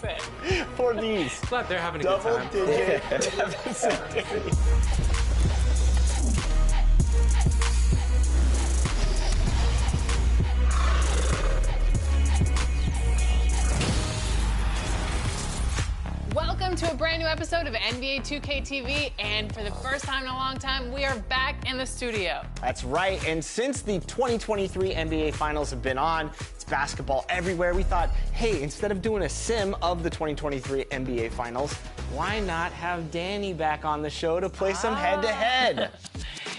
deficit. For these. Glad they're having a good time. Double-digit deficit days. Welcome to a brand new episode of NBA 2K TV, and for the first time in a long time, we are back in the studio. That's right, and since the 2023 NBA Finals have been on, it's basketball everywhere, we thought, hey, instead of doing a sim of the 2023 NBA Finals, why not have Danny back on the show to play some head-to-head?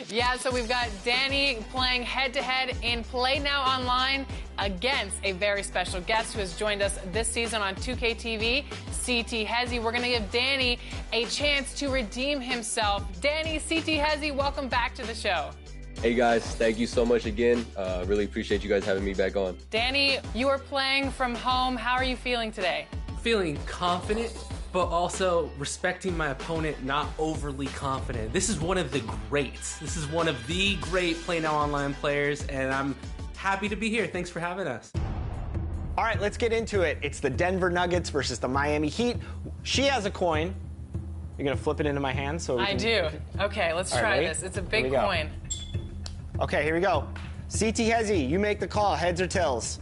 Yeah, so we've got Danny playing head-to-head in Play Now Online against a very special guest who has joined us this season on 2K TV, CT Hezzy. We're going to give Danny a chance to redeem himself. Danny, CT Hezzy, welcome back to the show. Hey guys, thank you so much again. Really appreciate you guys having me back on. Danny, you are playing from home. How are you feeling today? Feeling confident, but also respecting my opponent, not overly confident. This is one of the greats. This is one of the great Play Now Online players, and I'm happy to be here. Thanks for having us. All right, let's get into it. It's the Denver Nuggets versus the Miami Heat. She has a coin. You're going to flip it into my hand? I do. Okay, let's try this. It's a big coin. Okay, here we go. CT Hezzy, you make the call. Heads or tails?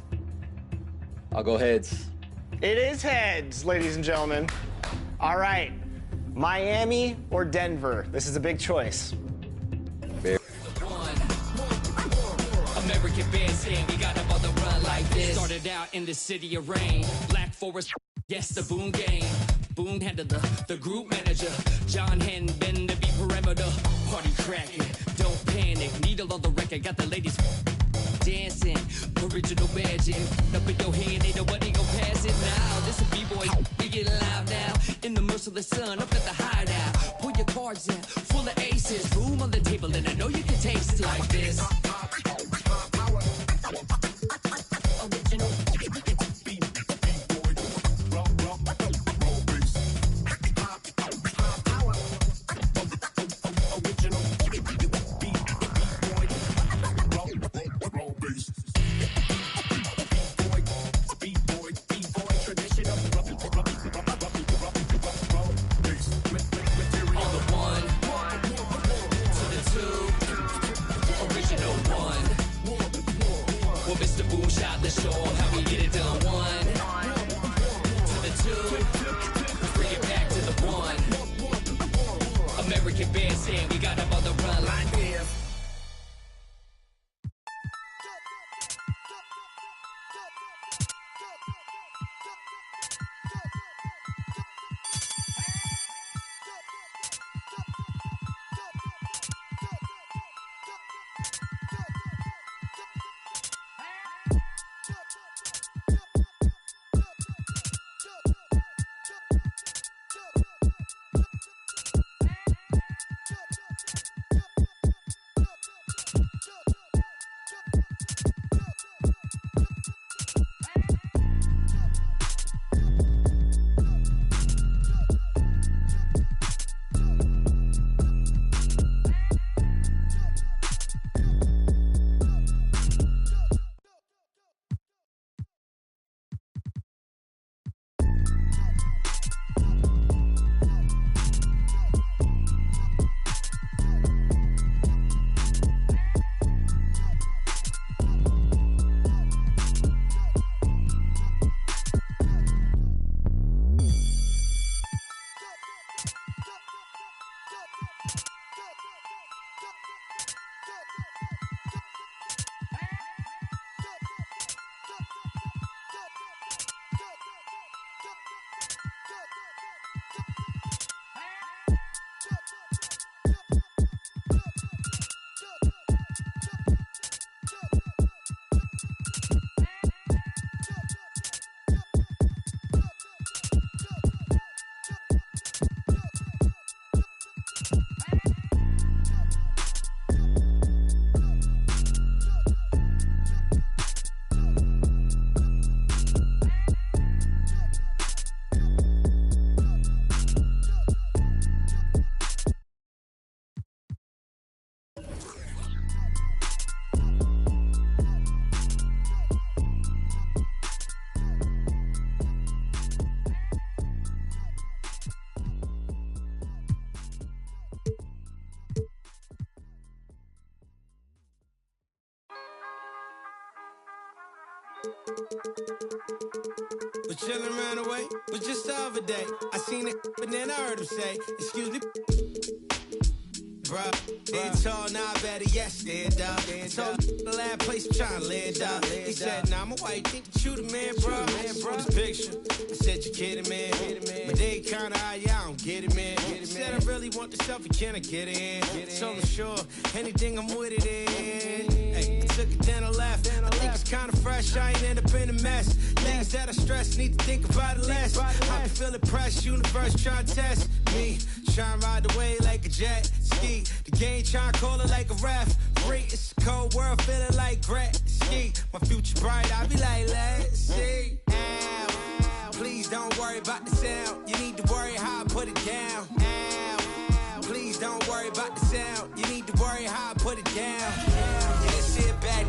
I'll go heads. It is heads, ladies and gentlemen. All right, Miami or Denver? This is a big choice. American band saying we got them on the run like this. Started out in the city of rain. Black Forest, yes, the Boone game. Boone handled the group manager. John Henn been to be perimeter. Party cracking, don't panic. Needle on the record, got the ladies dancing. Original magic up in your hand, ain't nobody gon' pass it now. This a B-boy, we get live now. In the merciless sun, up at the hideout. Pull your cards out, full of aces. Room on the table, and I know you can taste it like this. Was chillin' around the way, was just the other day. I seen it, but then I heard him say, excuse me, bruh. It's all now better, yes, dead dog. I told the last place I'm trying to live, dog. He said, nah, my wife think that you the man, bro. This picture, I said, you kidding, man. But they kinda high, yeah, I don't get it, man. He said, I really want the selfie, can I get it in? So I'm sure, anything I'm with it in. Hey, I took it, then I left. I think it's kinda fresh, I ain't end up in a mess. Things that I stress, need to think about it less. I can feel it press, universe trying to test me. Trying to ride the wave like a jet ski. The game trying to call it like a ref. Free, it's a cold world, feeling like ski. My future bright, I be like, let's see. Ow, please don't worry about the sound. You need to worry how I put it down. Ow, please don't worry about the sound. You need to worry how I put it down. Yeah, sit back.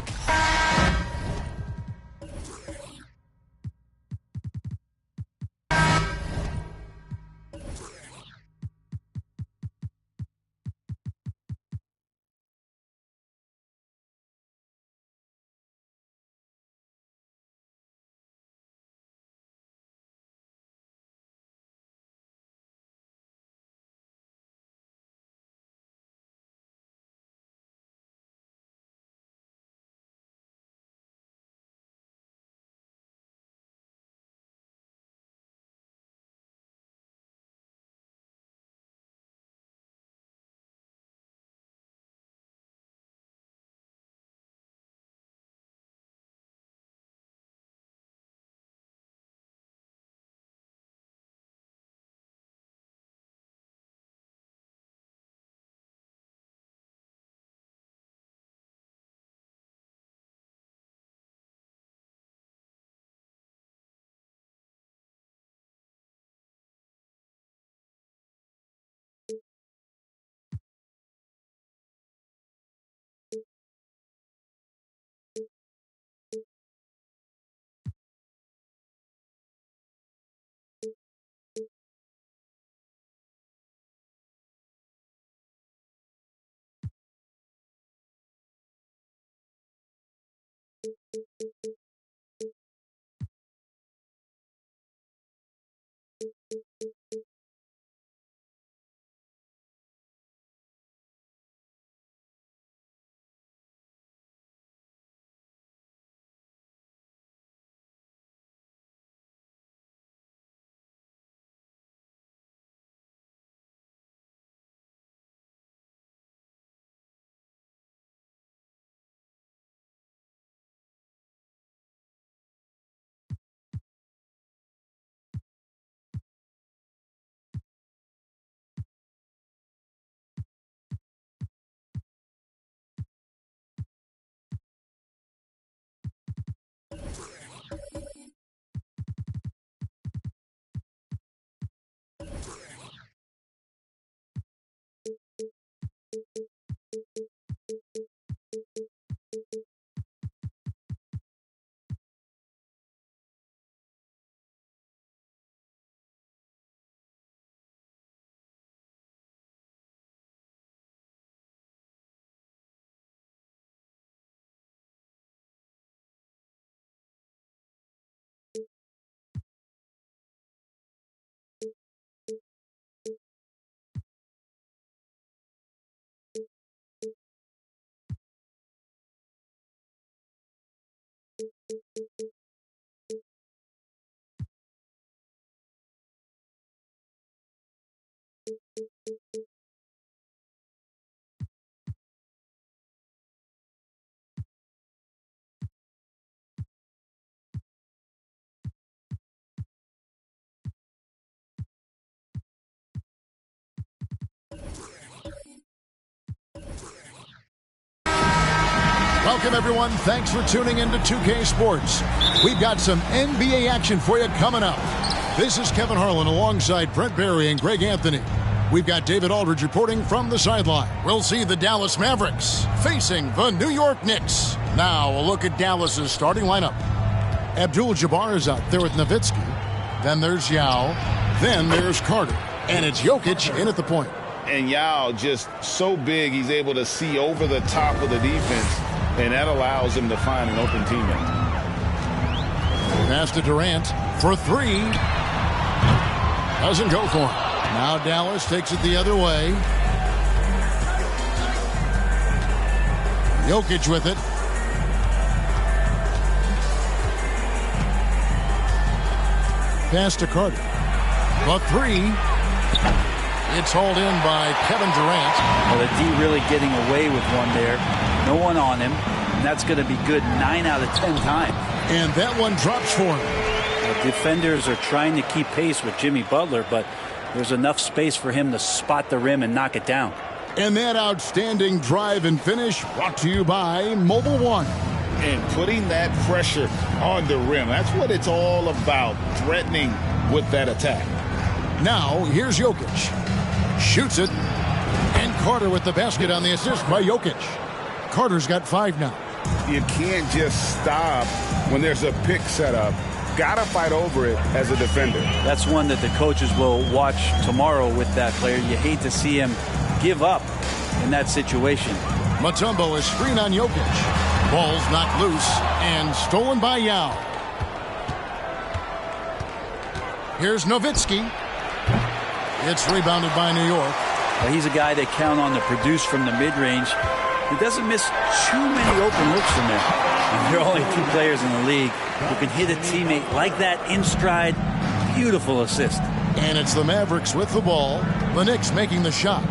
Welcome, everyone. Thanks for tuning in to 2K Sports. We've got some NBA action for you coming up. This is Kevin Harlan alongside Brent Barry and Greg Anthony. We've got David Aldridge reporting from the sideline. We'll see the Dallas Mavericks facing the New York Knicks. Now, a look at Dallas's starting lineup. Abdul-Jabbar is out there with Nowitzki. Then there's Yao. Then there's Carter. And it's Jokic in at the point. And Yao just so big, he's able to see over the top of the defense, and that allows him to find an open teammate. Pass to Durant for three. Doesn't go for him. Now Dallas takes it the other way. Jokic with it. Pass to Carter. The three. It's hauled in by Kevin Durant. Well, the D really getting away with one there. No one on him. And that's going to be good 9 out of 10 times. And that one drops for him. The defenders are trying to keep pace with Jimmy Butler, but there's enough space for him to spot the rim and knock it down. And that outstanding drive and finish brought to you by Mobile One. And putting that pressure on the rim. That's what it's all about, threatening with that attack. Now, here's Jokic. Shoots it. And Carter with the basket on the assist by Jokic. Carter's got 5 now. You can't just stop when there's a pick set up. Gotta fight over it as a defender. That's one that the coaches will watch tomorrow with that player. You hate to see him give up in that situation. Mutombo is screen on Jokic. Ball's knocked loose and stolen by Yao. Here's Nowitzki. It's rebounded by New York. Well, he's a guy they count on to produce from the mid-range. He doesn't miss too many open looks from there. And there are only 2 players in the league who can hit a teammate like that in stride. Beautiful assist. And it's the Mavericks with the ball. The Knicks making the shot.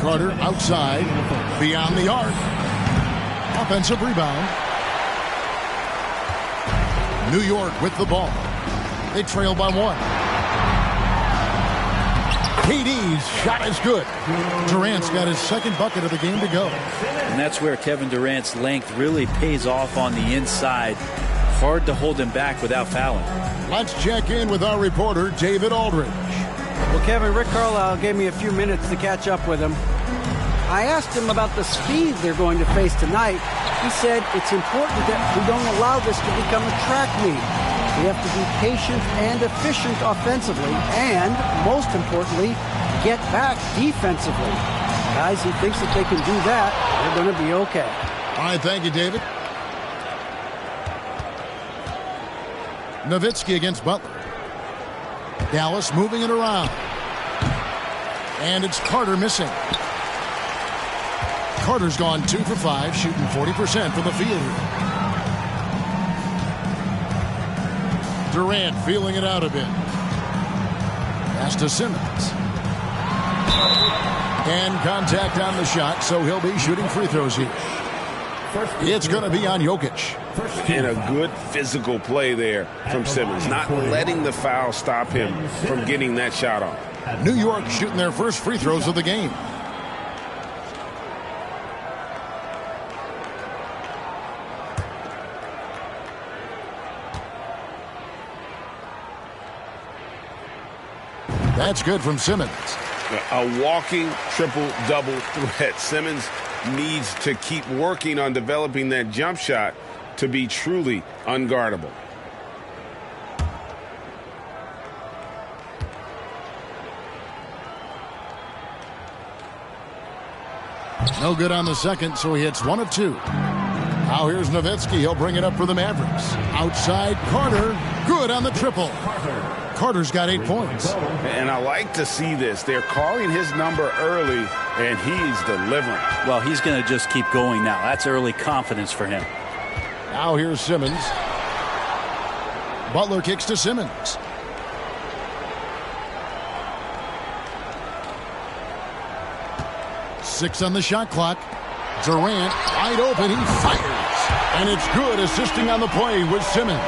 Carter outside, beyond the arc. Offensive rebound. New York with the ball. They trail by 1. KD's shot is good. Durant's got his second bucket of the game to go. And that's where Kevin Durant's length really pays off on the inside. Hard to hold him back without fouling. Let's check in with our reporter, David Aldridge. Well, Kevin, Rick Carlisle gave me a few minutes to catch up with him. I asked him about the speed they're going to face tonight. He said it's important that we don't allow this to become a track meet. We have to be patient and efficient offensively, and most importantly, get back defensively. Guys, he thinks that they can do that, they're going to be okay. All right, thank you, David. Nowitzki against Butler. Dallas moving it around. And it's Carter missing. Carter's gone 2 for 5, shooting 40% from the field here. Durant feeling it out a bit. Pass to Simmons. And contact on the shot, so he'll be shooting free throws here. It's going to be on Jokic. And a good physical play there from Simmons, not letting the foul stop him from getting that shot off. New York shooting their first free throws of the game. That's good from Simmons. A walking triple-double threat. Simmons needs to keep working on developing that jump shot to be truly unguardable. No good on the second, so he hits 1 of 2. Now here's Nowitzki. He'll bring it up for the Mavericks. Outside, Carter. Good on the triple. Carter's got 8 points. And I like to see this. They're calling his number early, and he's delivering. Well, he's going to just keep going now. That's early confidence for him. Now here's Simmons. Butler kicks to Simmons. Six on the shot clock. Durant wide open. He fires. And it's good, assisting on the play with Simmons.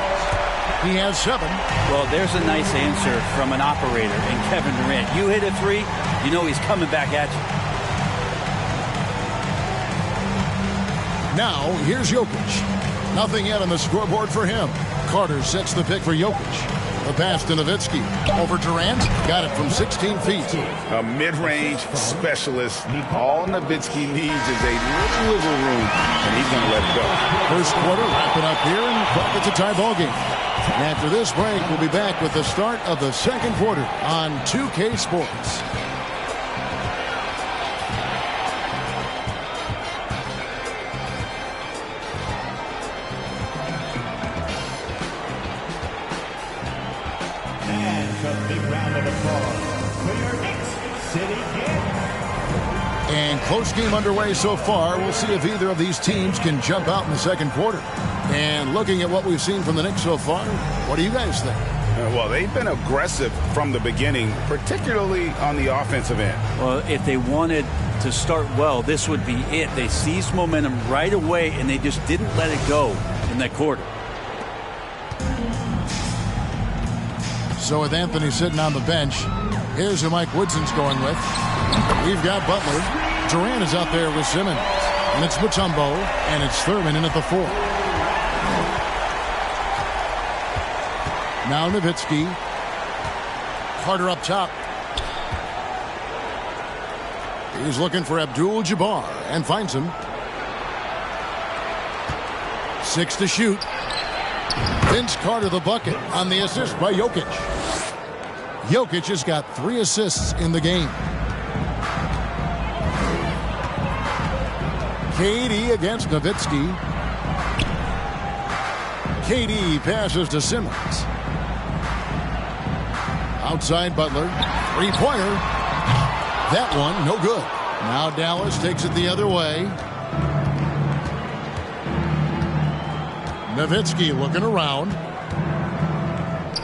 He has 7. Well, there's a nice answer from an operator in Kevin Durant. You hit a 3, you know he's coming back at you. Now, here's Jokic. Nothing yet on the scoreboard for him. Carter sets the pick for Jokic. The pass to Nowitzki. Over Durant. Got it from 16 feet. A mid-range specialist. All Nowitzki needs is a little wiggle room, and he's going to let it go. First quarter, wrapping up here, and it's a tie ball game. And after this break, we'll be back with the start of the second quarter on 2K Sports. And close game underway so far. We'll see if either of these teams can jump out in the second quarter. And looking at what we've seen from the Knicks so far, what do you guys think? Well, they've been aggressive from the beginning, particularly on the offensive end. Well, if they wanted to start well, this would be it. They seized momentum right away, and they just didn't let it go in that quarter. So with Anthony sitting on the bench, here's who Mike Woodson's going with. We've got Butler. Durant is out there with Simmons. And it's Mutombo, and it's Thurman in at the 4. Now Nowitzki. Carter up top. He's looking for Abdul-Jabbar and finds him. 6 to shoot. Vince Carter the bucket on the assist by Jokic. Jokic has got 3 assists in the game. KD against Nowitzki. KD passes to Simmons. Outside Butler. 3-pointer. That one, no good. Now Dallas takes it the other way. Nowitzki looking around.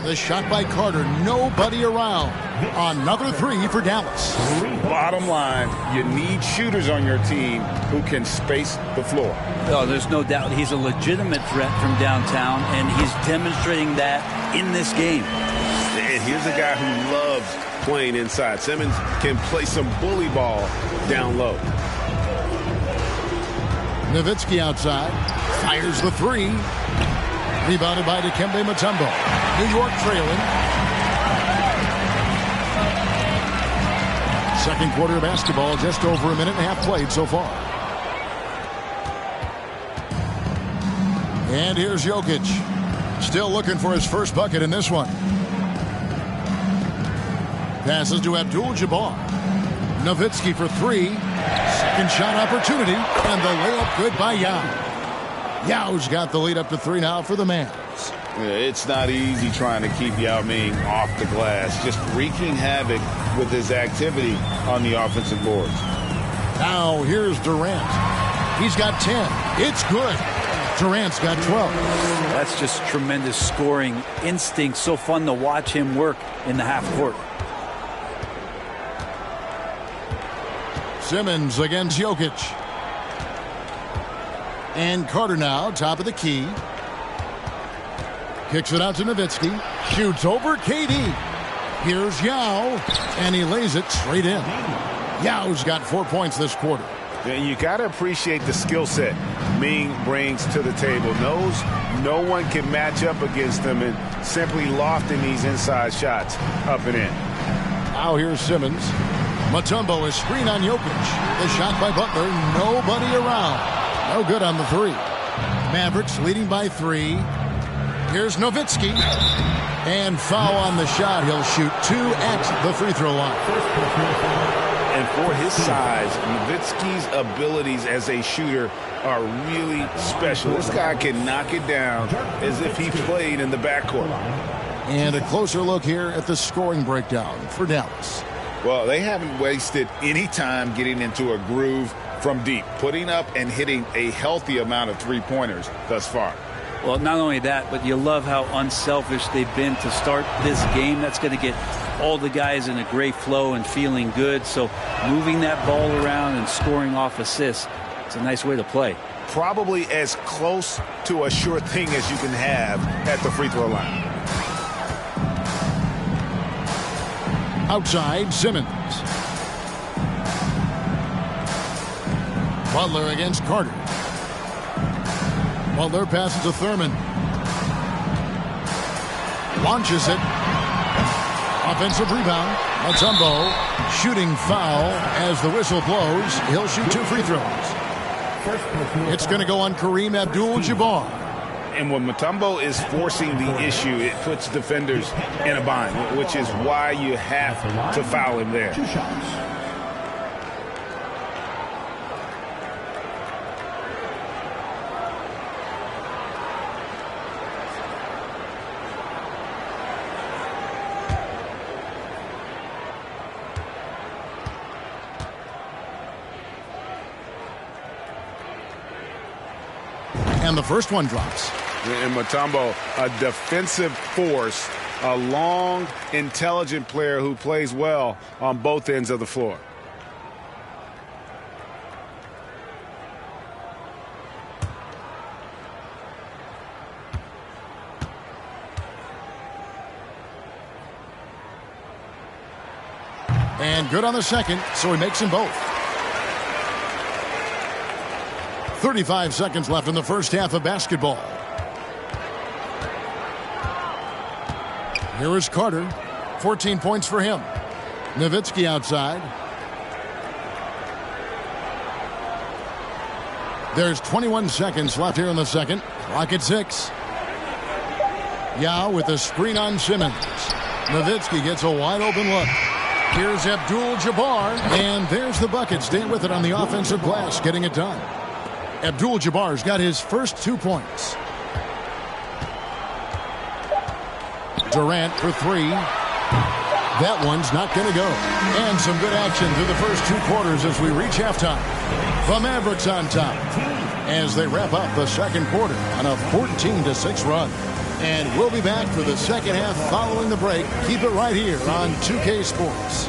The shot by Carter. Nobody around. Another 3 for Dallas. Bottom line, you need shooters on your team who can space the floor. Oh, there's no doubt he's a legitimate threat from downtown, and he's demonstrating that in this game. And here's a guy who loves playing inside. Simmons can play some bully ball down low. Nowitzki outside. Fires the 3. Rebounded by Dikembe Mutombo. New York trailing. Second quarter of basketball, just over a minute and a half played so far. And here's Jokic. Still looking for his first bucket in this one. Passes to Abdul-Jabbar. Nowitzki for 3. Second shot opportunity. And the layup good by Yao. Yao's got the lead up to 3 now for the Mavs. Yeah, it's not easy trying to keep Yao Ming off the glass. Just wreaking havoc with his activity on the offensive boards. Now here's Durant. He's got 10. It's good. Durant's got 12. That's just tremendous scoring instinct. So fun to watch him work in the half court. Simmons against Jokic. And Carter now, top of the key. Kicks it out to Nowitzki. Shoots over KD. Here's Yao. And he lays it straight in. Yao's got 4 points this quarter. And you got to appreciate the skill set Ming brings to the table. Knows no one can match up against him and simply lofting these inside shots up and in. Now here's Simmons. Mutombo is screen on Jokic. The shot by Butler. Nobody around. No good on the 3. Mavericks leading by 3. Here's Nowitzki. And foul on the shot. He'll shoot 2 at the free throw line. And for his size, Nowitzki's abilities as a shooter are really special. This guy can knock it down as if he played in the backcourt. And a closer look here at the scoring breakdown for Dallas. Well, they haven't wasted any time getting into a groove from deep, putting up and hitting a healthy amount of 3-pointers thus far. Well, not only that, but you love how unselfish they've been to start this game. That's going to get all the guys in a great flow and feeling good. So moving that ball around and scoring off assists, it's a nice way to play. Probably as close to a sure thing as you can have at the free throw line. Outside, Simmons. Butler against Carter. Butler passes to Thurman. Launches it. Offensive rebound. Mutombo shooting foul as the whistle blows. He'll shoot 2 free throws. It's going to go on Kareem Abdul-Jabbar. And when Mutombo is forcing the issue, it puts defenders in a bind, which is why you have to foul him there. 2 shots. And the first one drops. And Mutombo, a defensive force, a long, intelligent player who plays well on both ends of the floor. And good on the second, so he makes them both. 35 seconds left in the first half of basketball. Here is Carter. 14 points for him. Nowitzki outside. There's 21 seconds left here in the second. Clock at 6. Yao with a screen on Simmons. Nowitzki gets a wide open look. Here's Abdul-Jabbar, and there's the bucket. Staying with it on the offensive glass, getting it done. Abdul-Jabbar's got his first 2 points. Durant for 3. That one's not going to go. And some good action through the first 2 quarters as we reach halftime. The Mavericks on top as they wrap up the second quarter on a 14-6 run. And we'll be back for the second half following the break. Keep it right here on 2K Sports.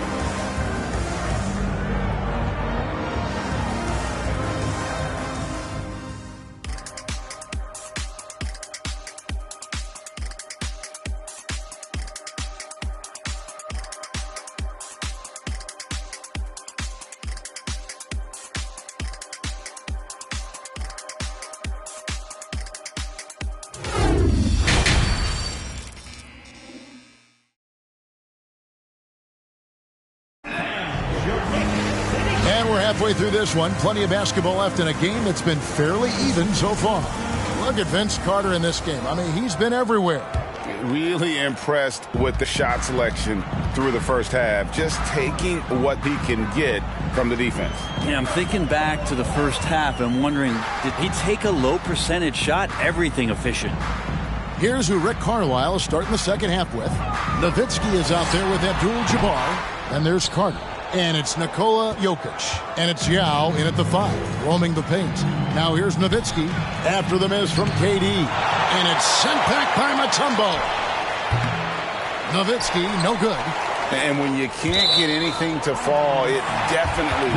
Halfway through this one, plenty of basketball left in a game that's been fairly even so far. Look at Vince Carter in this game. I mean, he's been everywhere. Really impressed with the shot selection through the first half, just taking what he can get from the defense. Yeah, I'm thinking back to the first half and wondering, did he take a low percentage shot? Everything efficient. Here's who Rick Carlisle is starting the second half with. Nowitzki is out there with Abdul-Jabbar, and there's Carter. And it's Nikola Jokic. And it's Yao in at the 5, roaming the paint. Now here's Nowitzki after the miss from KD. And it's sent back by Mutombo. Nowitzki, no good. And when you can't get anything to fall, it definitely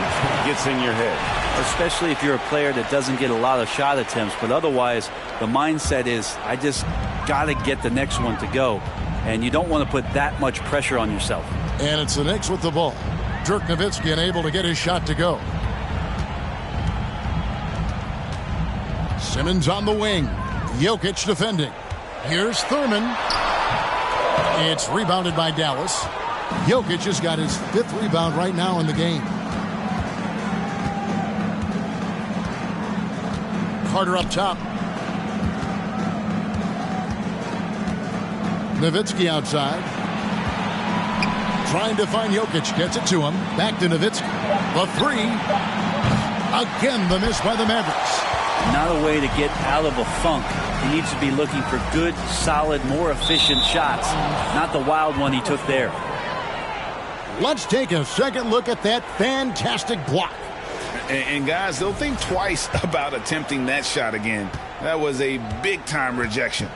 gets in your head. Especially if you're a player that doesn't get a lot of shot attempts. But otherwise, the mindset is, I just got to get the next one to go. And you don't want to put that much pressure on yourself. And it's the Knicks with the ball. Dirk Nowitzki unable to get his shot to go. Simmons on the wing. Jokic defending. Here's Thurman. It's rebounded by Dallas. Jokic has got his 5th rebound right now in the game. Carter up top. Nowitzki outside. Trying to find Jokic. Gets it to him. Back to Nowitzki. The 3. Again, the miss by the Mavericks. Not a way to get out of a funk. He needs to be looking for good, solid, more efficient shots. Not the wild one he took there. Let's take a second look at that fantastic block. And guys, they'll think twice about attempting that shot again. That was a big-time rejection.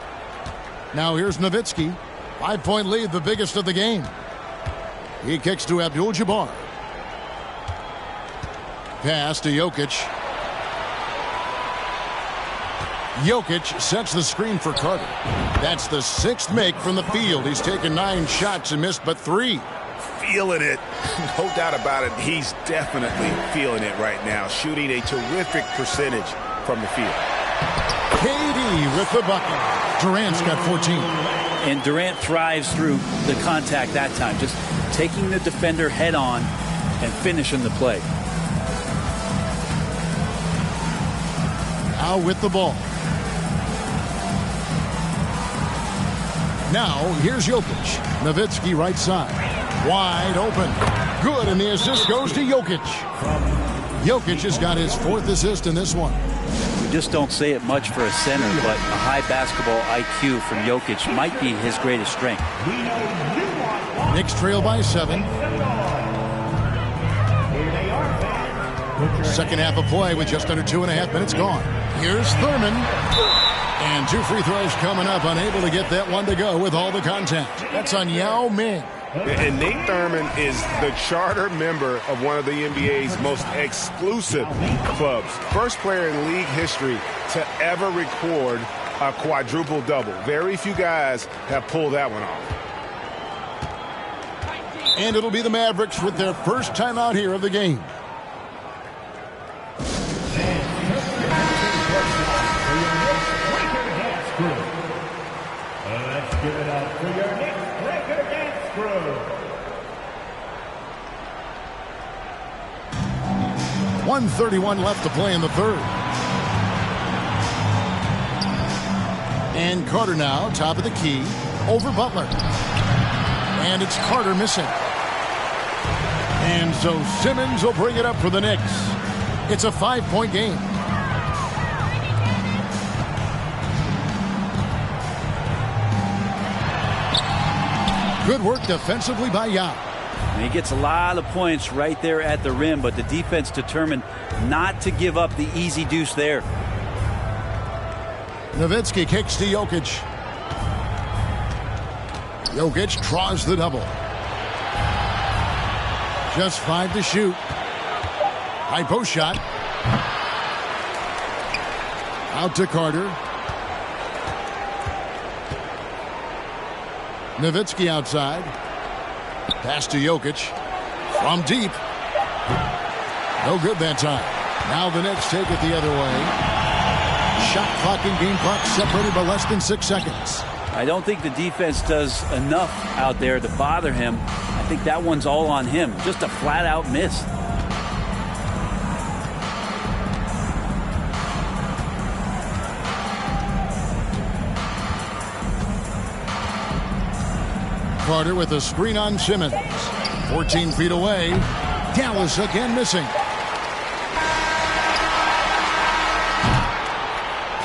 Now here's Nowitzki. 5-point lead, the biggest of the game. He kicks to Abdul-Jabbar. Pass to Jokic. Jokic sets the screen for Carter. That's the 6th make from the field. He's taken 9 shots and missed but 3. Feeling it. No doubt about it. He's definitely feeling it right now. Shooting a terrific percentage from the field. KD with the bucket. Durant's got 14. And Durant thrives through the contact that time. Just taking the defender head on and finishing the play. Now with the ball. Now here's Jokic. Nowitzki right side. Wide open. Good, and the assist goes to Jokic. Jokic has got his 4th assist in this one. We just don't say it much for a center, but a high basketball IQ from Jokic might be his greatest strength. Knicks trail by 7. Second half of play with just under 2.5 minutes gone. Here's Thurman. And 2 free throws coming up. Unable to get that one to go with all the contact. That's on Yao Ming. And Nate Thurman is the charter member of one of the NBA's most exclusive clubs. First player in league history to ever record a quadruple-double. Very few guys have pulled that one off. And it'll be the Mavericks with their first time out here of the game. Let's give it up for your next record dance crew. 1:31 left to play in the third. And Carter now, top of the key, over Butler. And it's Carter missing. And so Simmons will bring it up for the Knicks. It's a 5-point game. Good work defensively by Yao. And he gets a lot of points right there at the rim, but the defense determined not to give up the easy deuce there. Nowitzki kicks to Jokic. Jokic draws the double. Just 5 to shoot. High post shot. Out to Carter. Nowitzki outside. Pass to Jokic. From deep. No good that time. Now the Knicks take it the other way. Shot clock and game clock separated by less than 6 seconds. I don't think the defense does enough out there to bother him. I think that one's all on him. Just a flat-out miss. Carter with a screen on Simmons. 14 feet away. Dallas again missing.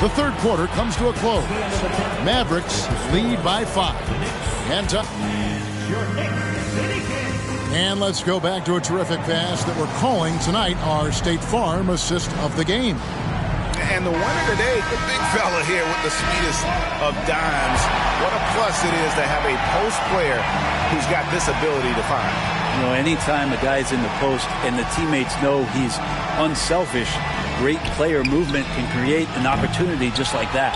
The third quarter comes to a close. Mavericks lead by 5. And let's go back to a terrific pass that we're calling tonight our State Farm assist of the game. And the winner today, the big fella here with the sweetest of dimes. What a plus it is to have a post player who's got this ability to find. You know, anytime a guy's in the post and the teammates know he's unselfish, great player movement can create an opportunity just like that.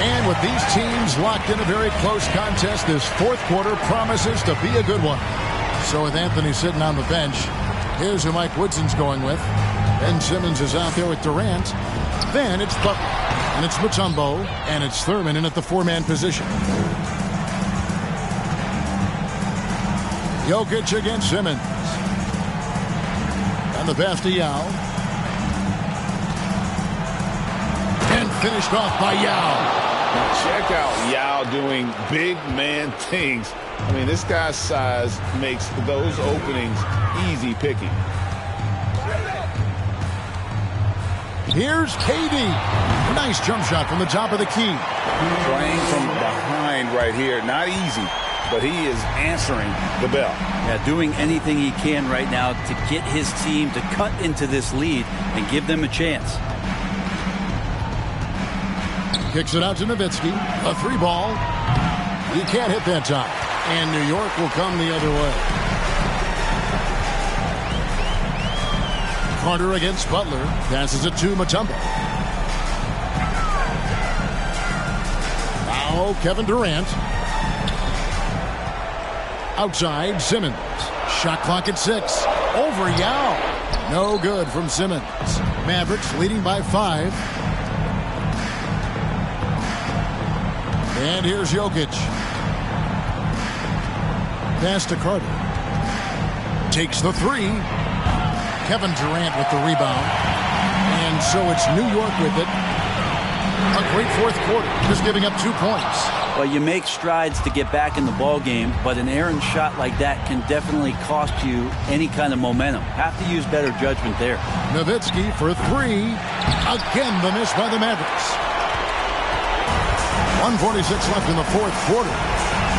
And with these teams locked in a very close contest, this fourth quarter promises to be a good one. So with Anthony sitting on the bench, here's who Mike Woodson's going with. Ben Simmons is out there with Durant. Then it's Butler, and it's Mutombo, and it's Thurman in at the 4-man position. Jokic against Simmons. And the pass to Yao. And finished off by Yao. Now check out Yao doing big man things. I mean, this guy's size makes those openings easy picking. Here's KD. Nice jump shot from the top of the key. Playing from behind right here. Not easy, but he is answering the bell. Yeah, doing anything he can right now to get his team to cut into this lead and give them a chance. Kicks it out to Nowitzki. A 3-ball. He can't hit that time. And New York will come the other way. Carter against Butler. Passes it to Mutombo. Now Kevin Durant. Outside Simmons. Shot clock at 6. Over Yao. No good from Simmons. Mavericks leading by 5. And here's Jokic. Pass to Carter. Takes the 3. Kevin Durant with the rebound. And so it's New York with it. A great fourth quarter, just giving up 2 points. Well, you make strides to get back in the ball game, but an errant shot like that can definitely cost you any kind of momentum. Have to use better judgment there. Nowitzki for 3. Again, the miss by the Mavericks. 1:46 left in the fourth quarter.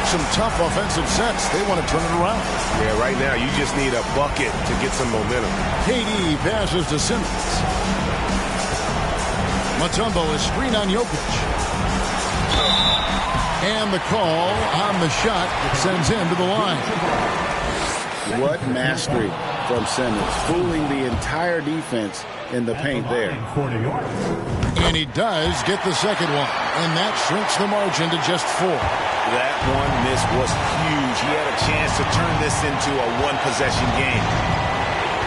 some tough offensive sets. They want to turn it around. Yeah, right now you just need a bucket to get some momentum. KD passes to Simmons. Mutombo is screened on Jokic. And the call on the shot that sends him to the line. What mastery from Simmons, fooling the entire defense in the paint there. And he does get the second one, and that shrinks the margin to just 4. That one miss was huge. He had a chance to turn this into a one-possession game.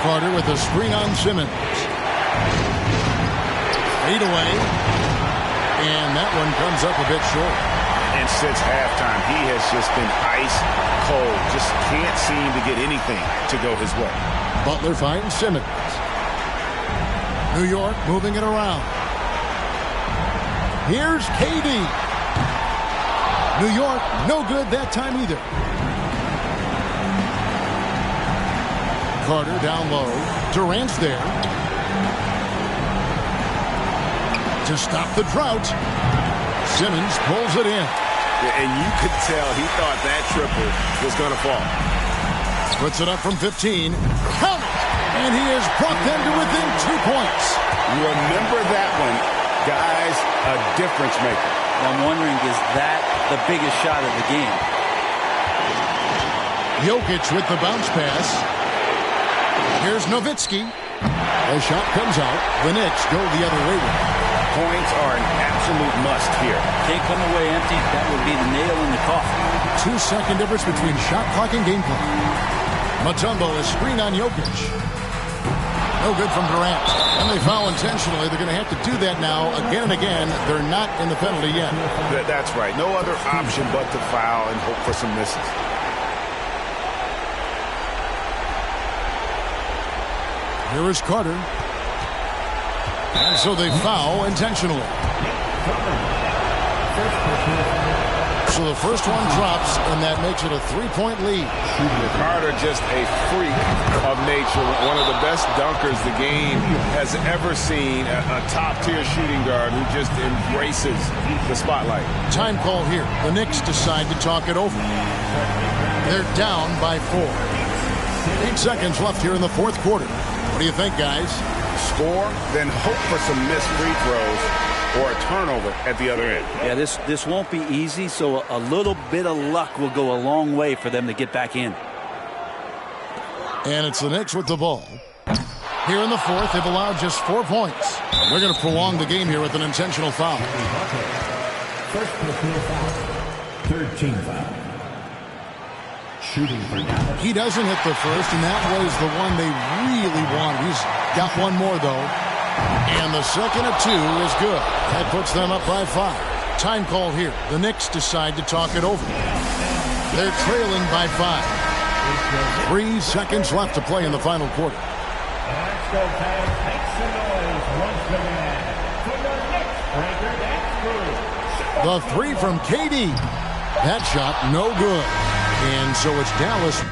Carter with a screen on Simmons. Fade away, and that one comes up a bit short. And since halftime, he has just been ice cold. Just can't seem to get anything to go his way. Butler finds Simmons. New York moving it around. Here's KD. New York, no good that time either. Carter down low. Durant's there. To stop the drought. Simmons pulls it in. And you could tell he thought that triple was going to fall. Puts it up from 15. Count it! And he has brought them to within 2 points. Remember that one, guys, a difference maker. I'm wondering, is that the biggest shot of the game? Jokic with the bounce pass. Here's Nowitzki. The shot comes out. The Knicks go the other way with it. Points are an absolute must here. Can't come away empty. That would be the nail in the coffin. 2-second difference between shot clock and game clock. Mutombo is screened on Jokic. No good from Durant. And they foul intentionally. They're going to have to do that now again and again. They're not in the penalty yet. That's right. No other option but to foul and hope for some misses. Here is Carter. And so they foul intentionally. So the first one drops, and that makes it a 3-point lead. Carter just a freak of nature. One of the best dunkers the game has ever seen. A top-tier shooting guard who just embraces the spotlight. Time call here. The Knicks decide to talk it over. They're down by 4. 8 seconds left here in the fourth quarter. What do you think, guys? Score, then hope for some missed free throws or a turnover at the other end. Yeah, this won't be easy, so a little bit of luck will go a long way for them to get back in. And it's the Knicks with the ball. Here in the fourth, they've allowed just 4 points. They're going to prolong the game here with an intentional foul. First personal foul. 13 foul. Shooting for Dallas. He doesn't hit the first, and that was the one they really wanted. He's got one more, though. And the second of 2 is good. That puts them up by 5. Time call here. The Knicks decide to talk it over. They're trailing by 5. 3 seconds left to play in the final quarter. Go fans, make some noise once again for the Knicks breaker. That's The 3 from KD. That shot, no good. And so it's Dallas.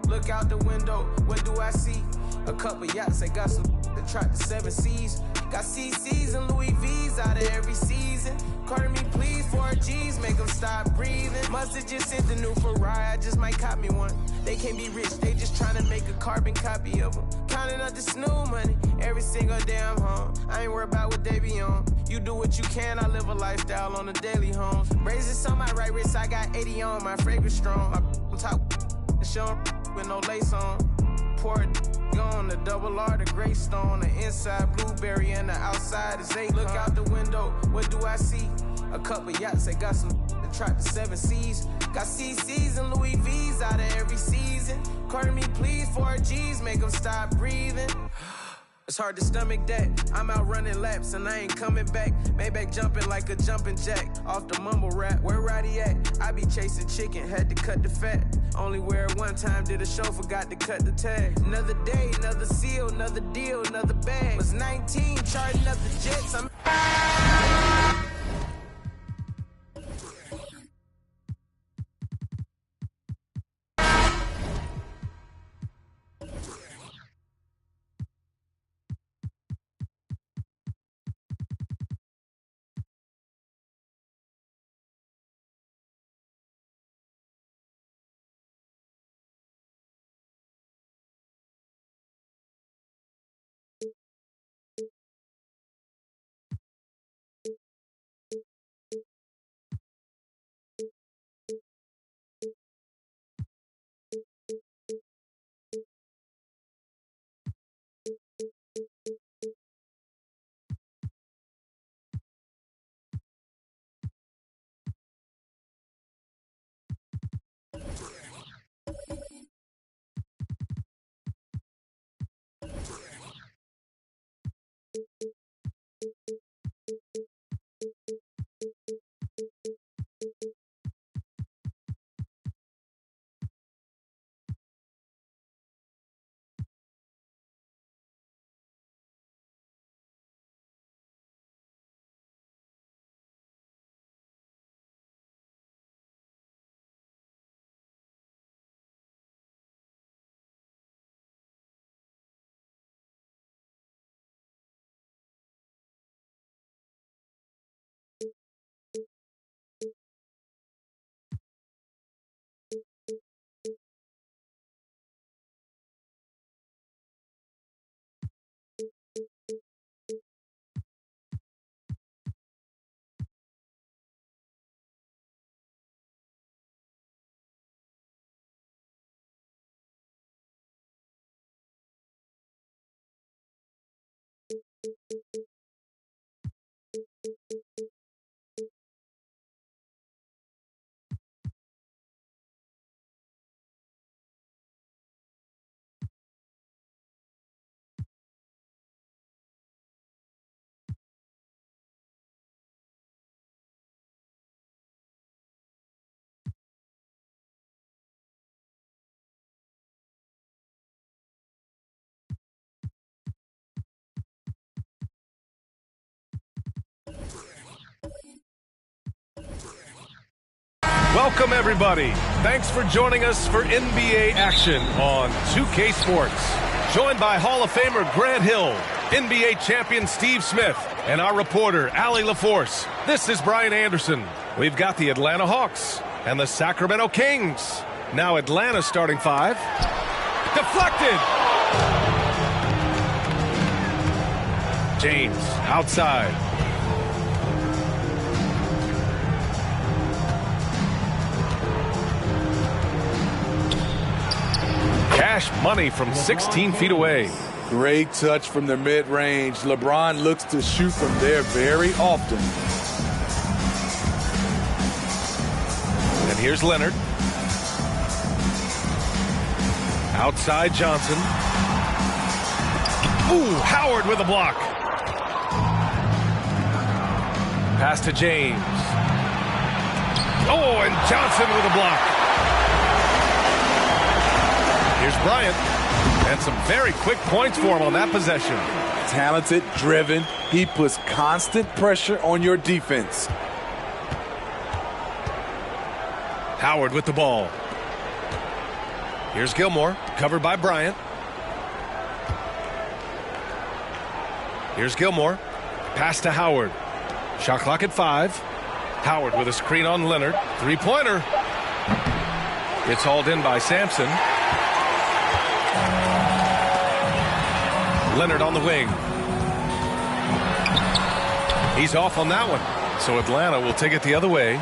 Look out the window, what do I see? A couple yachts, they got some to trap the 7 C's. Got CC's and Louis V's out of every season. Carter me please, 4 G's, make them stop breathing. Must've just sent the new Ferrari, I just might cop me one. They can't be rich, they just trying to make a carbon copy of them. Counting up the snoo money, every single day I'm home. I ain't worried about what they be on. You do what you can, I live a lifestyle on a daily home. Braces on my right wrist, I got 80 on, my fragrance strong. My top show with no lace on. Pour it on the double R, the gray stone, the inside blueberry and the outside is 8. Look out the window, what do I see? A couple yachts, they got some to trap the 7 C's. Got CC's and Louis V's out of every season. Carter me please, 4 G's, make them stop breathing. It's hard to stomach that. I'm out running laps and I ain't coming back. Maybach jumping like a jumping jack off the mumble rap. Where Roddy at? I be chasing chicken, had to cut the fat. Only wear it one time, did a show, forgot to cut the tag. Another day, another seal, another deal, another bag. Was 19, charting up the jets. Welcome, everybody. Thanks for joining us for NBA action on 2K Sports. Joined by Hall of Famer Grant Hill, NBA champion Steve Smith, and our reporter, Allie LaForce. This is Brian Anderson. We've got the Atlanta Hawks and the Sacramento Kings. Now Atlanta's starting 5. Deflected! James, outside. Cash money from 16 feet away. Great touch from the mid-range. LeBron looks to shoot from there very often. And here's Leonard. Outside Johnson. Ooh, Howard with a block. Pass to James. Oh, and Johnson with a block. Here's Bryant, and some very quick points for him on that possession. Talented, driven. He puts constant pressure on your defense. Howard with the ball. Here's Gilmore, covered by Bryant. Here's Gilmore. Pass to Howard. Shot clock at 5. Howard with a screen on Leonard. Three-pointer. It's hauled in by Sampson. Leonard on the wing. He's off on that one. So Atlanta will take it the other way.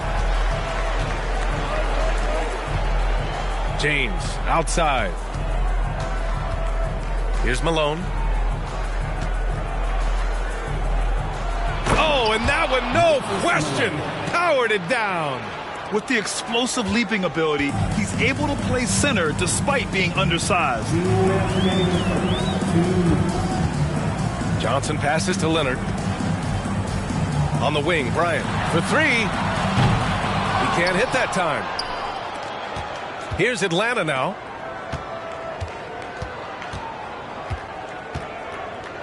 James outside. Here's Malone. Oh, and that one, no question, powered it down. With the explosive leaping ability, he's able to play center despite being undersized. Johnson passes to Leonard. On the wing, Bryant for 3. He can't hit that time. Here's Atlanta now.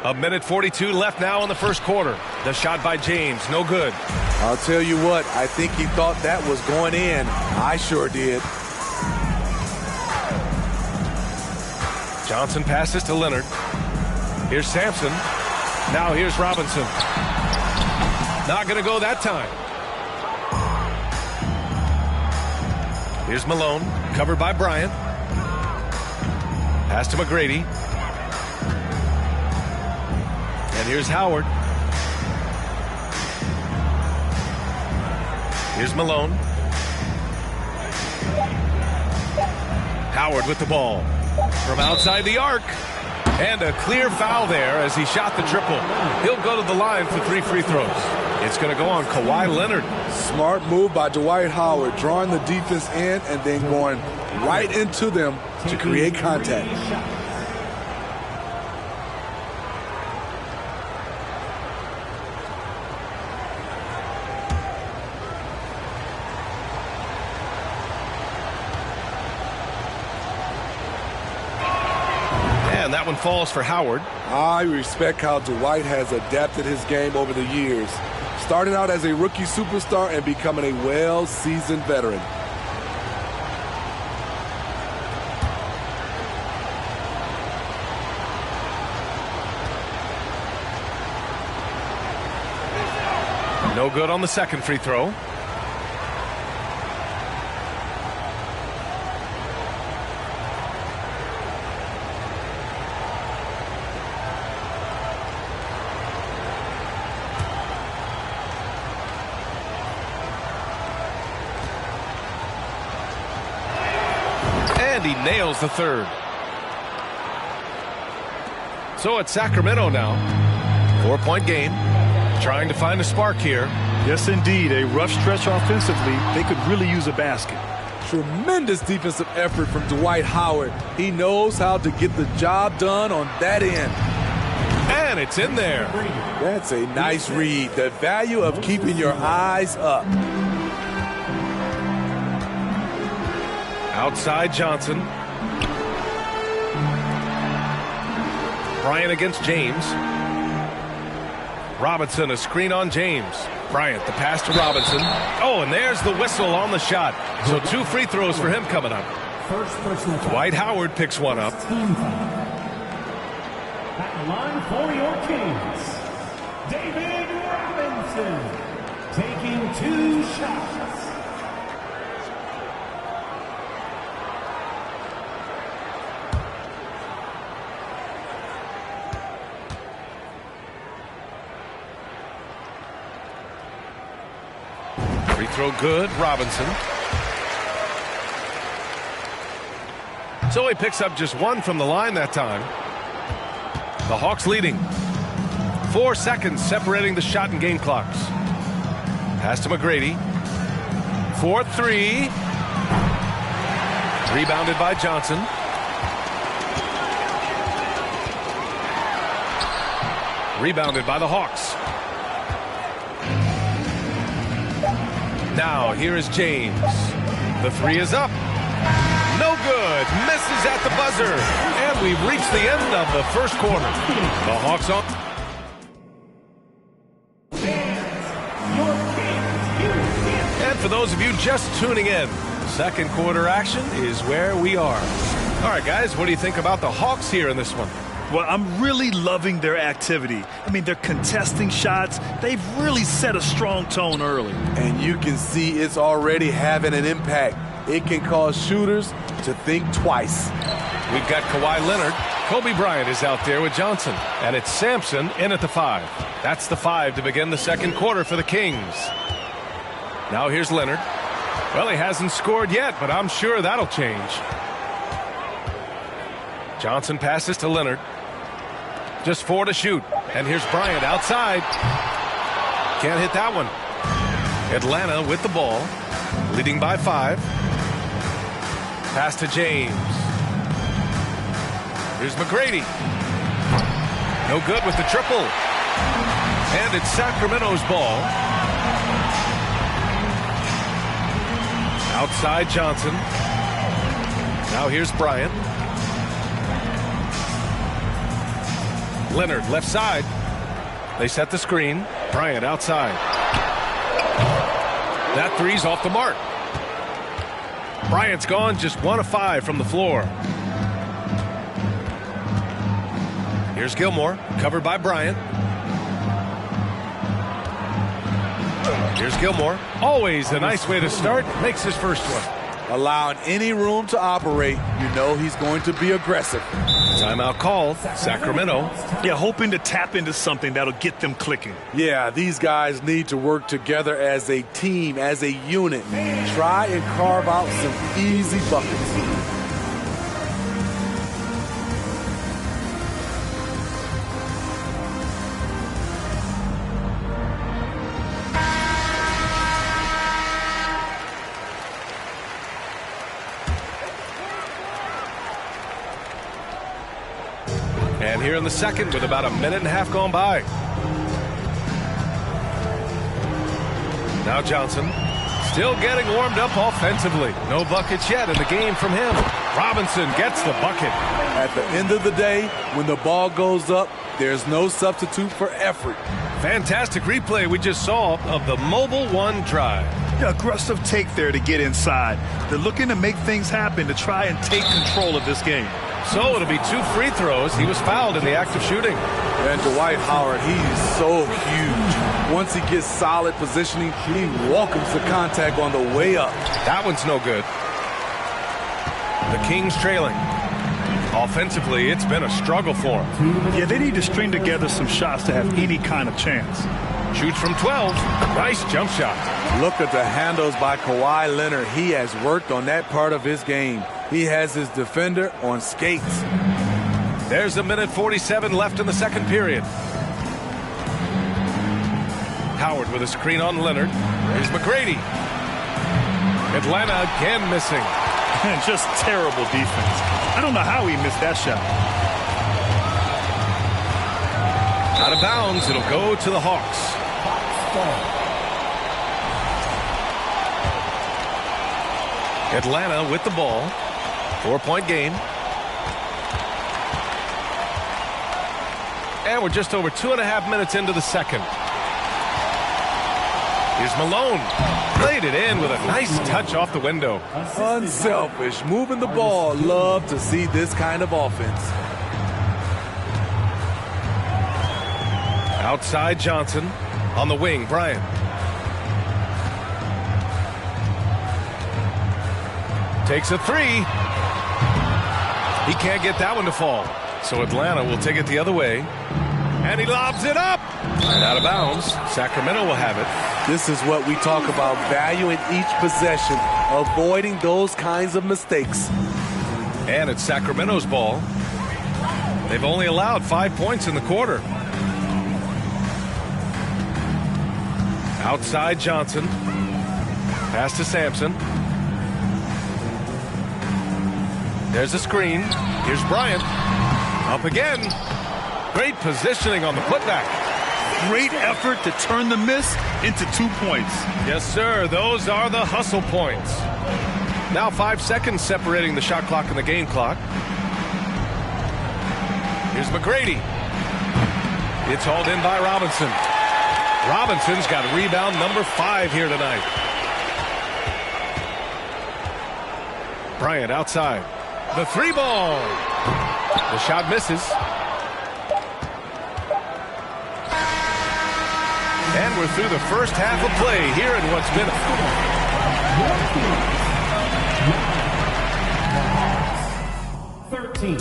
A minute 42 left now in the first quarter. The shot by James, no good. I'll tell you what, I think he thought that was going in. I sure did. Johnson passes to Leonard. Here's Sampson. Now here's Robinson. Not going to go that time. Here's Malone, covered by Bryant. Pass to McGrady. And here's Howard. Here's Malone. Howard with the ball. From outside the arc. And a clear foul there as he shot the triple. He'll go to the line for 3 free throws. It's going to go on Kawhi Leonard. Smart move by Dwight Howard, drawing the defense in and then going right into them to create contact. And that one falls for Howard. I respect how Dwight has adapted his game over the years. Starting out as a rookie superstar and becoming a well-seasoned veteran. No good on the second free throw. And he nails the third. So it's Sacramento now. 4-point game. Trying to find a spark here. Yes, indeed. A rough stretch offensively. They could really use a basket. Tremendous defensive effort from Dwight Howard. He knows how to get the job done on that end. And it's in there. That's a nice read. The value of keeping your eyes up. Outside Johnson. Bryant against James. Robinson, a screen on James. Bryant, the pass to Robinson. Oh, and there's the whistle on the shot. So 2 free throws for him coming up. Dwight Howard picks one up. At the line for your Kings, David Robinson, taking 2 shots. Free throw good, Robinson. So he picks up just 1 from the line that time. The Hawks leading. 4 seconds separating the shot and game clocks. Pass to McGrady. 4-3. Rebounded by Johnson. Rebounded by the Hawks. Now here is James. The 3 is up. No good. Misses at the buzzer. And we've reached the end of the first quarter. The Hawks on. And for those of you just tuning in, second quarter action is where we are. All right, guys, what do you think about the Hawks here in this one? Well, I'm really loving their activity. I mean, they're contesting shots. They've really set a strong tone early. And you can see it's already having an impact. It can cause shooters to think twice. We've got Kawhi Leonard. Kobe Bryant is out there with Johnson. And it's Sampson in at the 5. That's the 5 to begin the second quarter for the Kings. Now here's Leonard. Well, he hasn't scored yet, but I'm sure that'll change. Johnson passes to Leonard. Just 4 to shoot. And here's Bryant outside. Can't hit that one. Atlanta with the ball. Leading by 5. Pass to James. Here's McGrady. No good with the triple. And it's Sacramento's ball. Outside Johnson. Now here's Bryant. Leonard left side. They set the screen. Bryant outside. That three's off the mark. Bryant's gone just 1 of 5 from the floor. Here's Gilmore, covered by Bryant. Here's Gilmore. Always a nice way to start. Makes his first one. Allowing any room to operate, you know he's going to be aggressive. Timeout called. Sacramento. Yeah, hoping to tap into something that'll get them clicking. Yeah, these guys need to work together as a team, as a unit. Try and carve out some easy buckets. And here in the second with about a minute and a half gone by. Now Johnson still getting warmed up offensively. No buckets yet in the game from him. Robinson gets the bucket. At the end of the day, when the ball goes up, there's no substitute for effort. Fantastic replay we just saw of the mobile 1 drive. Yeah, aggressive take there to get inside. They're looking to make things happen to try and take control of this game. So it'll be 2 free throws. He was fouled in the act of shooting. And Dwight Howard, he's so huge. Once he gets solid positioning, he welcomes the contact on the way up. That one's no good. The Kings trailing. Offensively, it's been a struggle for them. Yeah, they need to string together some shots to have any kind of chance. Shoots from 12. Nice jump shot. Look at the handles by Kawhi Leonard. He has worked on that part of his game. He has his defender on skates. There's a minute 47 left in the second period. Howard with a screen on Leonard. Here's McGrady. Atlanta again missing. Just terrible defense. I don't know how he missed that shot. Out of bounds. It'll go to the Hawks. Atlanta with the ball. 4-point game. And we're just over 2.5 minutes into the second. Here's Malone. Played it in with a nice touch off the window. Unselfish. Moving the ball. Love to see this kind of offense. Outside Johnson. On the wing, Bryant. Takes a 3. He can't get that one to fall. So Atlanta will take it the other way. And he lobs it up. And out of bounds. Sacramento will have it. This is what we talk about, valuing each possession, avoiding those kinds of mistakes. And it's Sacramento's ball. They've only allowed 5 points in the quarter. Outside Johnson. Pass to Sampson. There's a screen. Here's Bryant. Up again. Great positioning on the putback. Great effort to turn the miss into 2 points. Yes, sir. Those are the hustle points. Now 5 seconds separating the shot clock and the game clock. Here's McGrady. It's hauled in by Robinson. Robinson's got rebound number 5 here tonight. Bryant outside. The 3 ball. The shot misses. And we're through the first half of play here in what's been 13.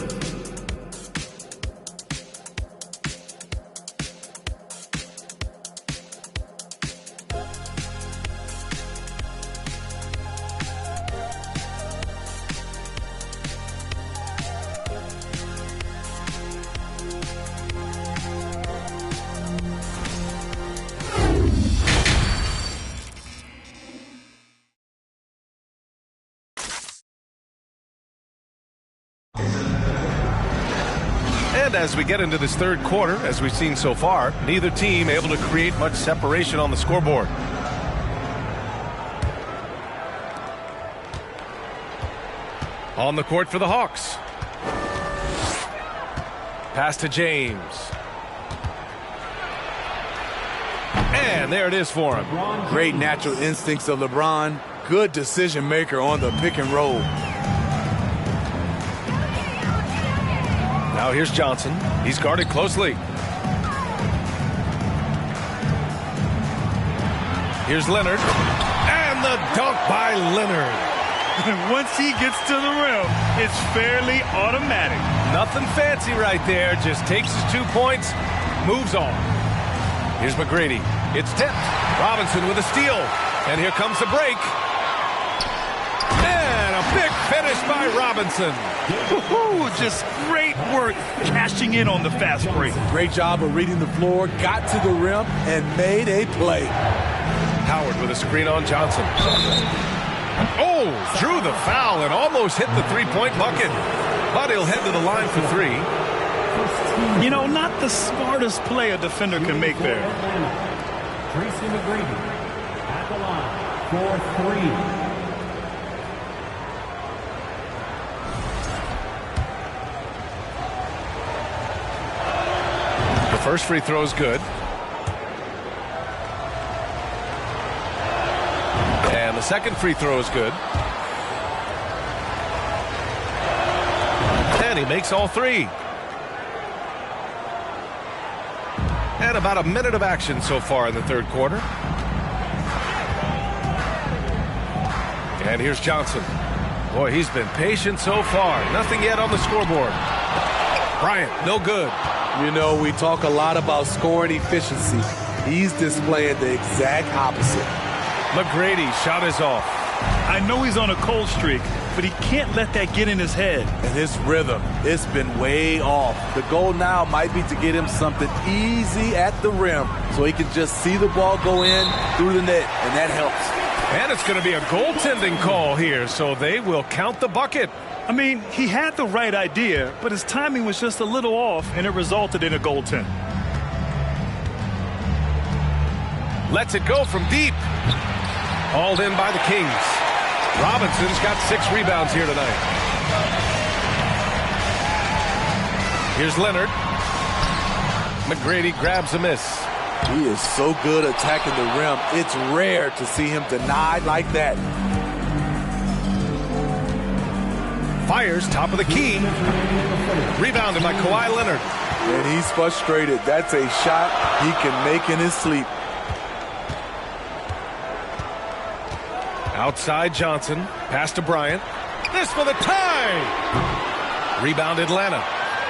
And as we get into this third quarter, as we've seen so far, neither team able to create much separation on the scoreboard. On the court for the Hawks. Pass to James. And there it is for him. Great natural instincts of LeBron. Good decision maker on the pick and roll. Now here's Johnson. He's guarded closely. Here's Leonard. And the dunk by Leonard. Once he gets to the rim, it's fairly automatic. Nothing fancy right there. Just takes his 2 points, moves on. Here's McGrady. It's tipped. Robinson with a steal. And here comes the break. And a big finish by Robinson. Just great work cashing in on the fast break. Great job of reading the floor, got to the rim, and made a play. Howard with a screen on Johnson. Oh, drew the foul and almost hit the three-point bucket. But he'll head to the line for three. You know, not the smartest play a defender can make there. Tracy McGrady at the line for three. The first free throw is good. And the second free throw is good. And he makes all three. And about a minute of action so far in the third quarter. And here's Johnson. Boy, he's been patient so far. Nothing yet on the scoreboard. Bryant, no good. You know, we talk a lot about scoring efficiency. He's displaying the exact opposite. McGrady shot is off. I know he's on a cold streak, but he can't let that get in his head. And his rhythm, it's been way off. The goal now might be to get him something easy at the rim so he can just see the ball go in through the net, and that helps. And it's going to be a goaltending call here, so they will count the bucket. I mean, he had the right idea, but his timing was just a little off, and it resulted in a goaltend. Lets it go from deep. Hauled in by the Kings. Robinson's got 6 rebounds here tonight. Here's Leonard. McGrady grabs a miss. He is so good attacking the rim. It's rare to see him denied like that. Fires top of the key. Rebounded by Kawhi Leonard. And he's frustrated. That's a shot he can make in his sleep. Outside Johnson. Pass to Bryant. This for the tie. Rebound Atlanta.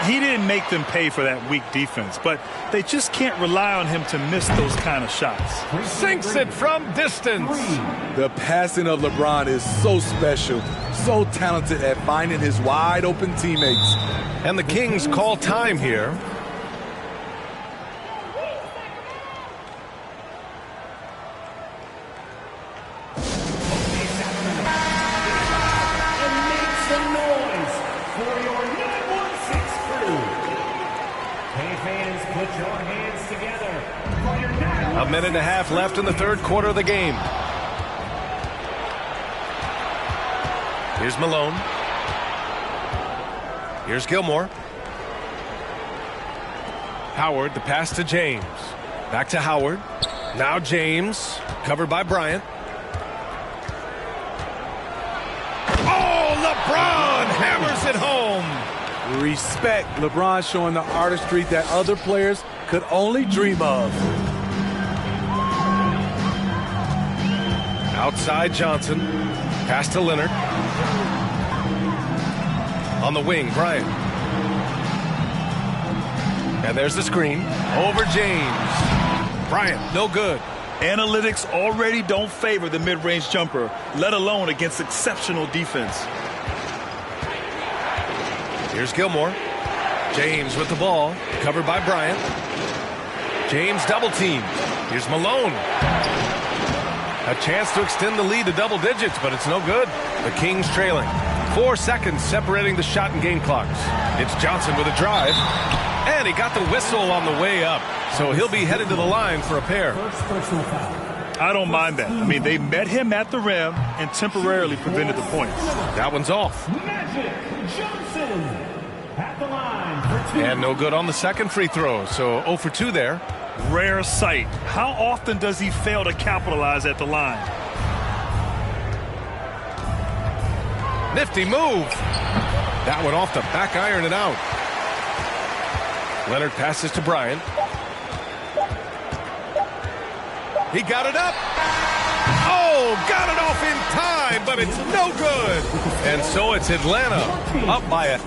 He didn't make them pay for that weak defense, but they just can't rely on him to miss those kind of shots. Sinks it from distance. The passing of LeBron is so special, so talented at finding his wide open teammates. And the Kings call time here. A minute and a half left in the third quarter of the game. Here's Malone. Here's Gilmore. Howard, the pass to James. Back to Howard. Now James, covered by Bryant. Oh, LeBron hammers it home. Respect. LeBron showing the artistry that other players could only dream of. Outside Johnson. Pass to Leonard. On the wing, Bryant. And there's the screen. Over James. Bryant, no good. Analytics already don't favor the mid-range jumper, let alone against exceptional defense. Here's Gilmore. James with the ball. Covered by Bryant. James double teamed. Here's Malone. A chance to extend the lead to double digits, but it's no good. The Kings trailing. 4 seconds separating the shot and game clocks. It's Johnson with a drive. And he got the whistle on the way up. So he'll be headed to the line for a pair. I don't mind that. I mean, they met him at the rim and temporarily prevented the points. That one's off. Magic Johnson at the line for 2. And no good on the second free throw. So 0 for 2 there. Rare sight. How often does he fail to capitalize at the line? Nifty move. That one off the back iron and out. Leonard passes to Bryant. He got it up. Oh, got it off in time, but it's no good. And so it's Atlanta up by it.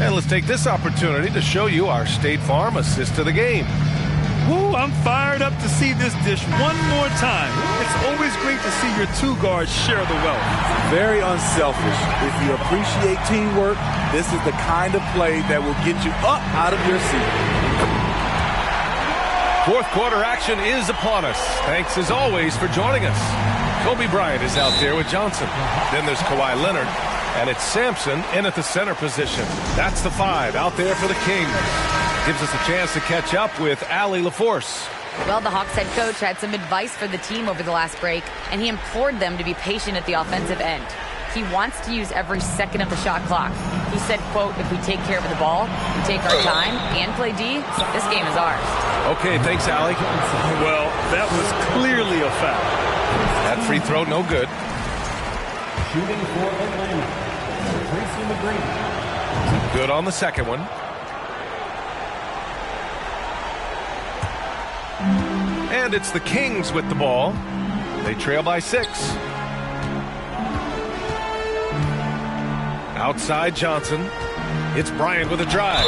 And let's take this opportunity to show you our State Farm assist to the game. Woo, I'm fired up to see this dish one more time. It's always great to see your two guards share the wealth. Very unselfish. If you appreciate teamwork, this is the kind of play that will get you up out of your seat. Fourth quarter action is upon us. Thanks as always for joining us. Kobe Bryant is out there with Johnson. Then there's Kawhi Leonard. And it's Sampson in at the center position. That's the 5 out there for the Kings. Gives us a chance to catch up with Allie LaForce. Well, the Hawks head coach had some advice for the team over the last break, and he implored them to be patient at the offensive end. He wants to use every second of the shot clock. He said, quote, if we take care of the ball, we take our time, and play D, this game is ours. Okay, thanks, Allie. Well, that was clearly a foul. That free throw, no good. Shooting for Atlanta, Tracy McGrady. Good on the second one. And it's the Kings with the ball. They trail by 6. Outside Johnson. It's Bryant with a drive.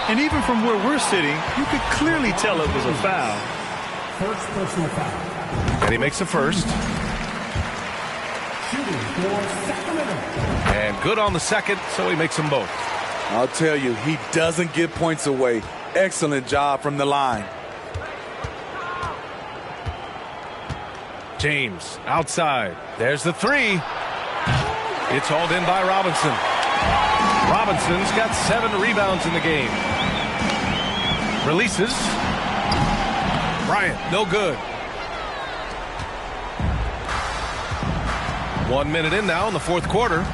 And even from where we're sitting, you could clearly tell it was a foul. First personal foul. And he makes the first. Shooting for Sacramento. And good on the second, so he makes them both. I'll tell you, he doesn't give points away. Excellent job from the line. James outside. There's the 3. It's hauled in by Robinson. Robinson's got 7 rebounds in the game. Releases. Bryant, no good. 1 minute in now in the fourth quarter.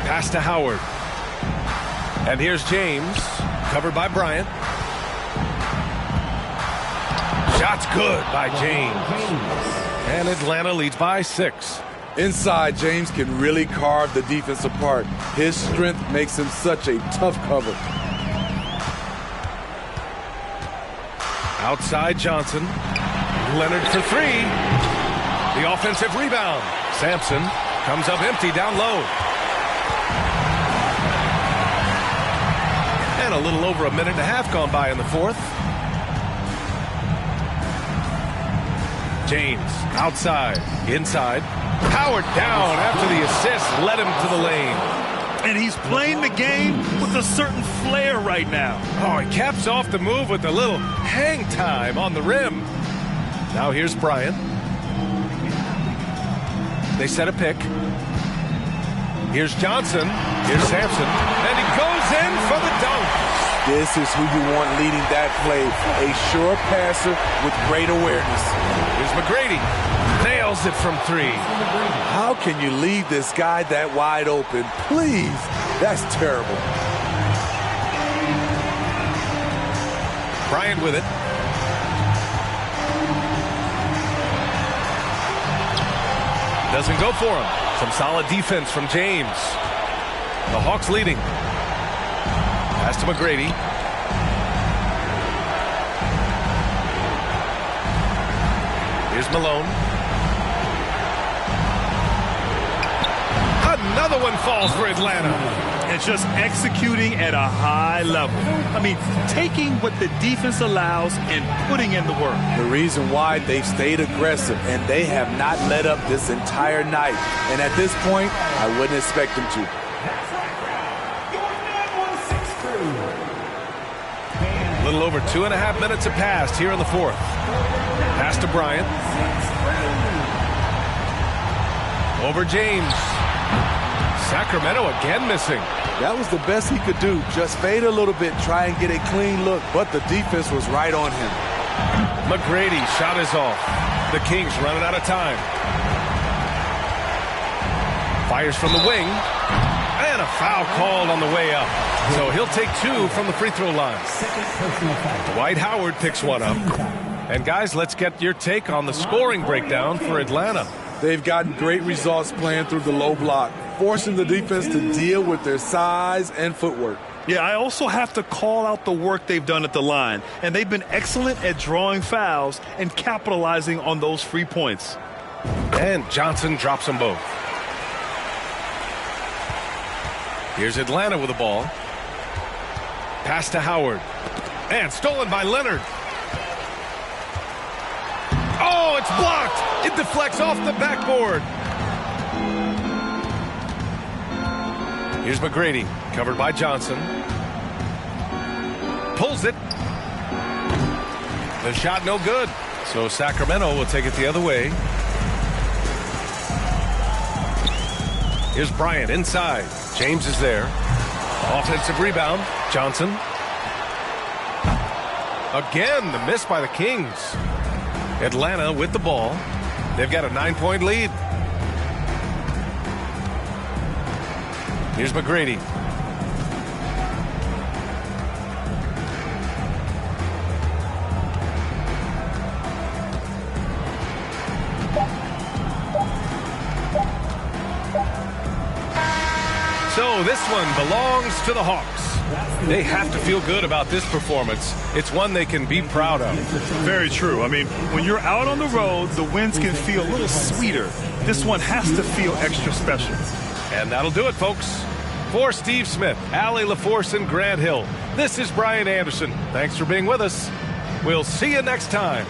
Pass to Howard. And here's James, covered by Bryant. Shot's good by James. And Atlanta leads by 6. Inside, James can really carve the defense apart. His strength makes him such a tough cover. Outside Johnson. Leonard for 3. The offensive rebound. Sampson comes up empty down low. And a little over a minute and a half gone by in the fourth. James outside, inside. Howard down after the assist led him to the lane. And he's playing the game with a certain flair right now. Oh, he caps off the move with a little hang time on the rim. Now here's Bryant. They set a pick. Here's Johnson. Here's Sampson. And he goes in for the dunk. This is who you want leading that play. A sure passer with great awareness. Here's McGrady. Nails it from 3. How can you leave this guy that wide open? Please. That's terrible. Bryant with it. Doesn't go for him. Some solid defense from James. The Hawks leading. Pass to McGrady. Here's Malone. Another one falls for Atlanta. And just executing at a high level. I mean, taking what the defense allows and putting in the work. The reason why they've stayed aggressive and they have not let up this entire night. And at this point, I wouldn't expect them to. A little over 2.5 minutes have passed here in the fourth. Pass to Bryant. Over James. Sacramento again missing. That was the best he could do. Just fade a little bit, try and get a clean look, but the defense was right on him. McGrady shot is off. The Kings running out of time. Fires from the wing. And a foul called on the way up. So he'll take 2 from the free throw line. Dwight Howard picks one up. And guys, let's get your take on the scoring breakdown for Atlanta. They've gotten great results playing through the low block, forcing the defense to deal with their size and footwork. Yeah, I also have to call out the work they've done at the line. And they've been excellent at drawing fouls and capitalizing on those free points. And Johnson drops them both. Here's Atlanta with the ball. Pass to Howard. And stolen by Leonard. Oh, it's blocked. It deflects off the backboard. Here's McGrady, covered by Johnson. Pulls it. The shot no good. So Sacramento will take it the other way. Here's Bryant inside. James is there. Offensive rebound. Johnson. Again, the miss by the Kings. Atlanta with the ball. They've got a 9-point lead. Here's McGrady. So this one belongs to the Hawks. They have to feel good about this performance. It's one they can be proud of. Very true. I mean, when you're out on the road, the wins can feel a little sweeter. This one has to feel extra special. And that'll do it, folks. For Steve Smith, Allie LaForce, and Grant Hill, this is Brian Anderson. Thanks for being with us. We'll see you next time.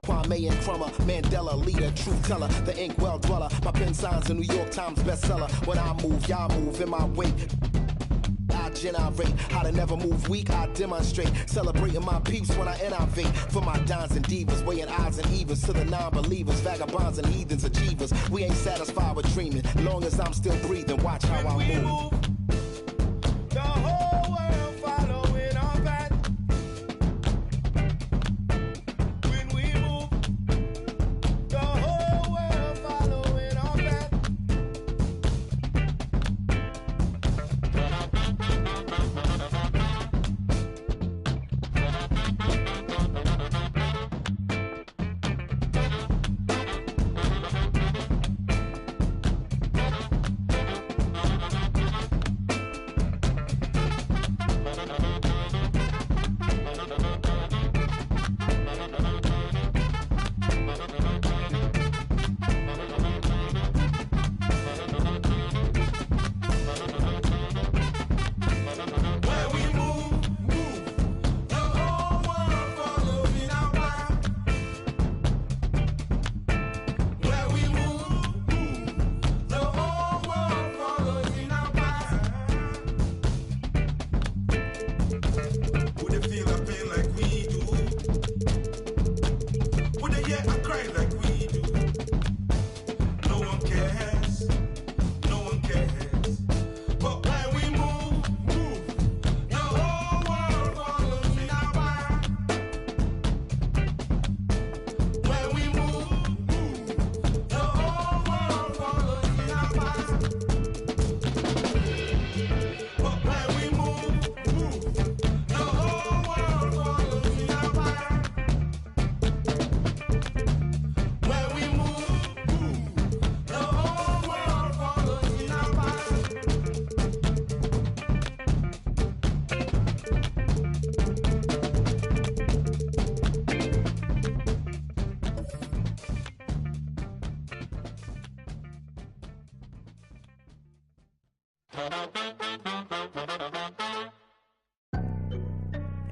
Kwame and Crummer, Mandela, leader, truth teller, the ink well dweller. My pen signs a New York Times bestseller. When I move, y'all move in my wake. I generate how to never move weak. I demonstrate celebrating my peeps when I innovate for my dons and divas, weighing odds and evens to the non-believers, vagabonds and heathens, achievers. We ain't satisfied with dreaming, long as I'm still breathing. Watch how I move. The whole world following our path. When we move, the whole world following our path.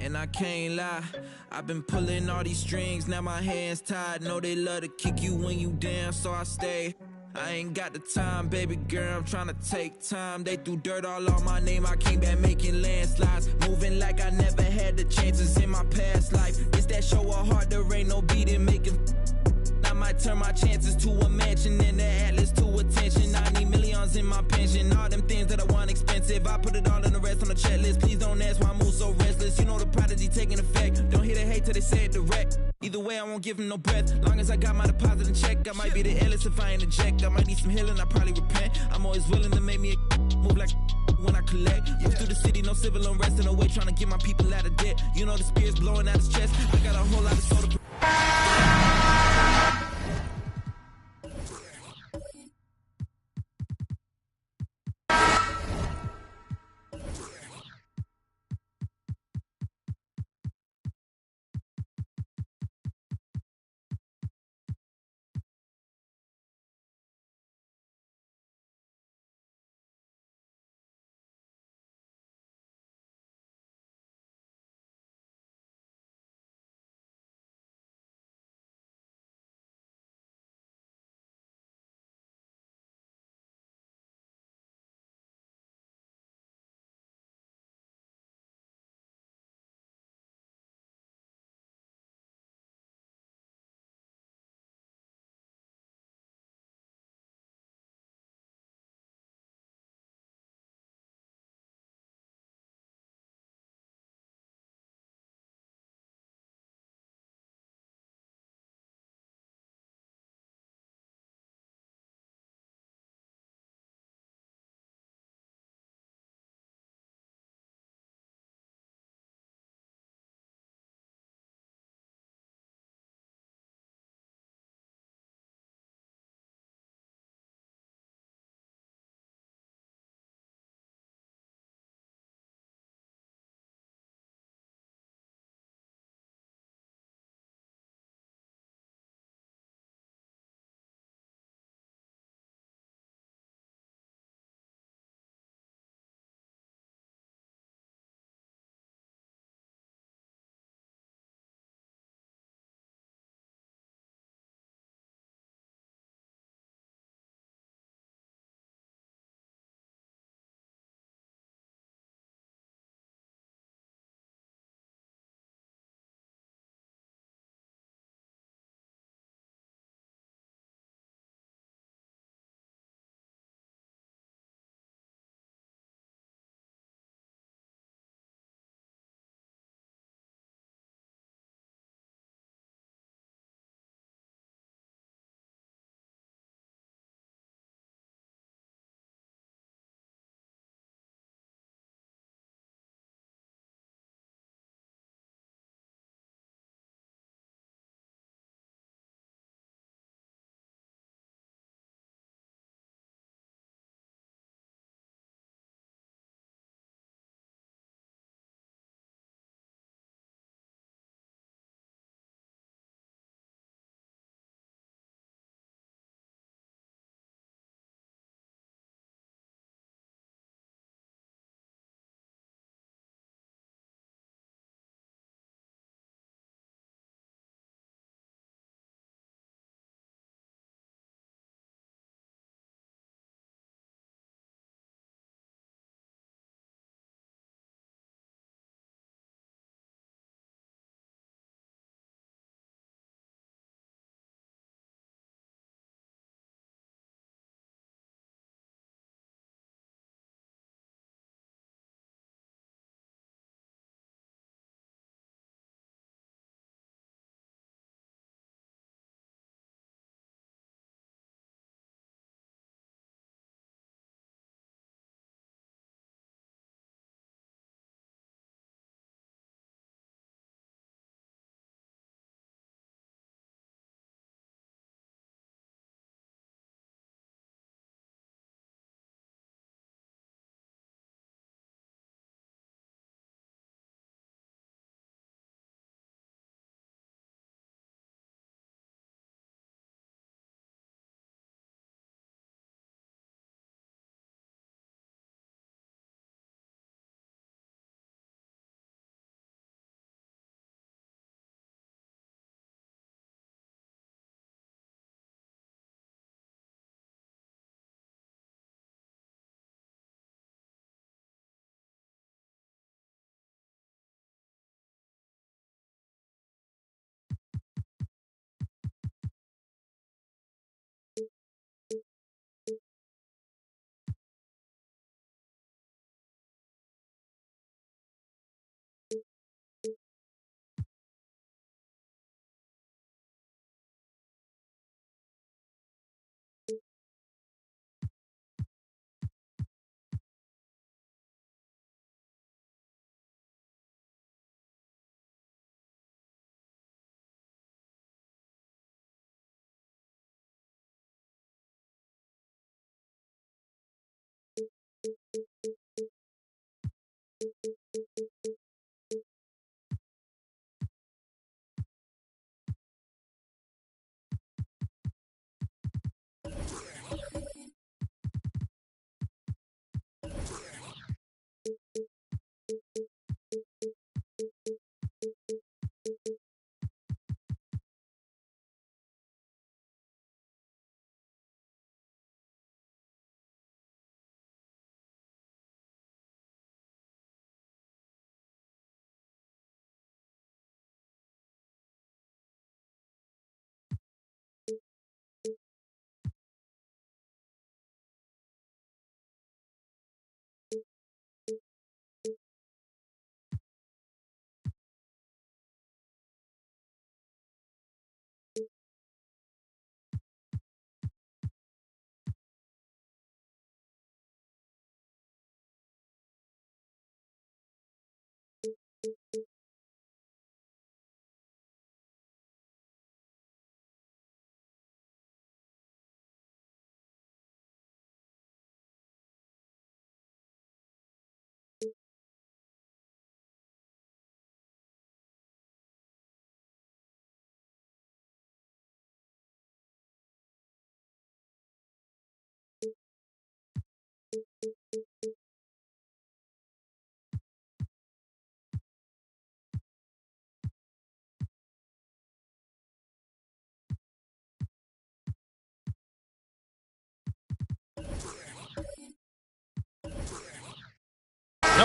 And I can't lie, I've been pulling all these strings, now my hands tied. Know they love to kick you when you down, so I stay. I ain't got the time, baby girl, I'm tryna take time. They threw dirt all on my name, I came back making landslides. Moving like I never had the chances in my past life. It's that show of heart, there ain't no beating, making. I might turn my chances to a mansion and the atlas to attention. I need millions in my pension, all them things that I want expensive. I put it all in the rest on the checklist. Please don't ask why I move so restless. You know the prodigy taking effect. Don't hear the hate till they say it direct. Either way, I won't give them no breath. Long as I got my deposit in check, I might be the illest if I interject. I might need some healing, I probably repent. I'm always willing to make me a move like when I collect. Move through the city, no civil unrest in the way, trying to get my people out of debt. You know the spirit's blowing out his chest. I got a whole lot of soda.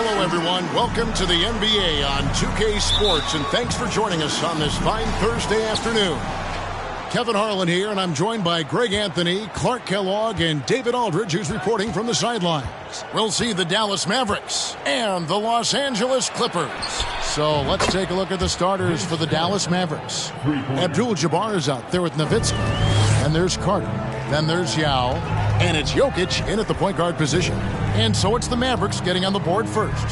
Hello, everyone. Welcome to the NBA on 2K Sports, and thanks for joining us on this fine Thursday afternoon. Kevin Harlan here, and I'm joined by Greg Anthony, Clark Kellogg, and David Aldridge, who's reporting from the sidelines. We'll see the Dallas Mavericks and the Los Angeles Clippers. So let's take a look at the starters for the Dallas Mavericks. Abdul-Jabbar is out there with Nowitzki. And there's Carter. Then there's Yao. And it's Jokic in at the point guard position. And so it's the Mavericks getting on the board first.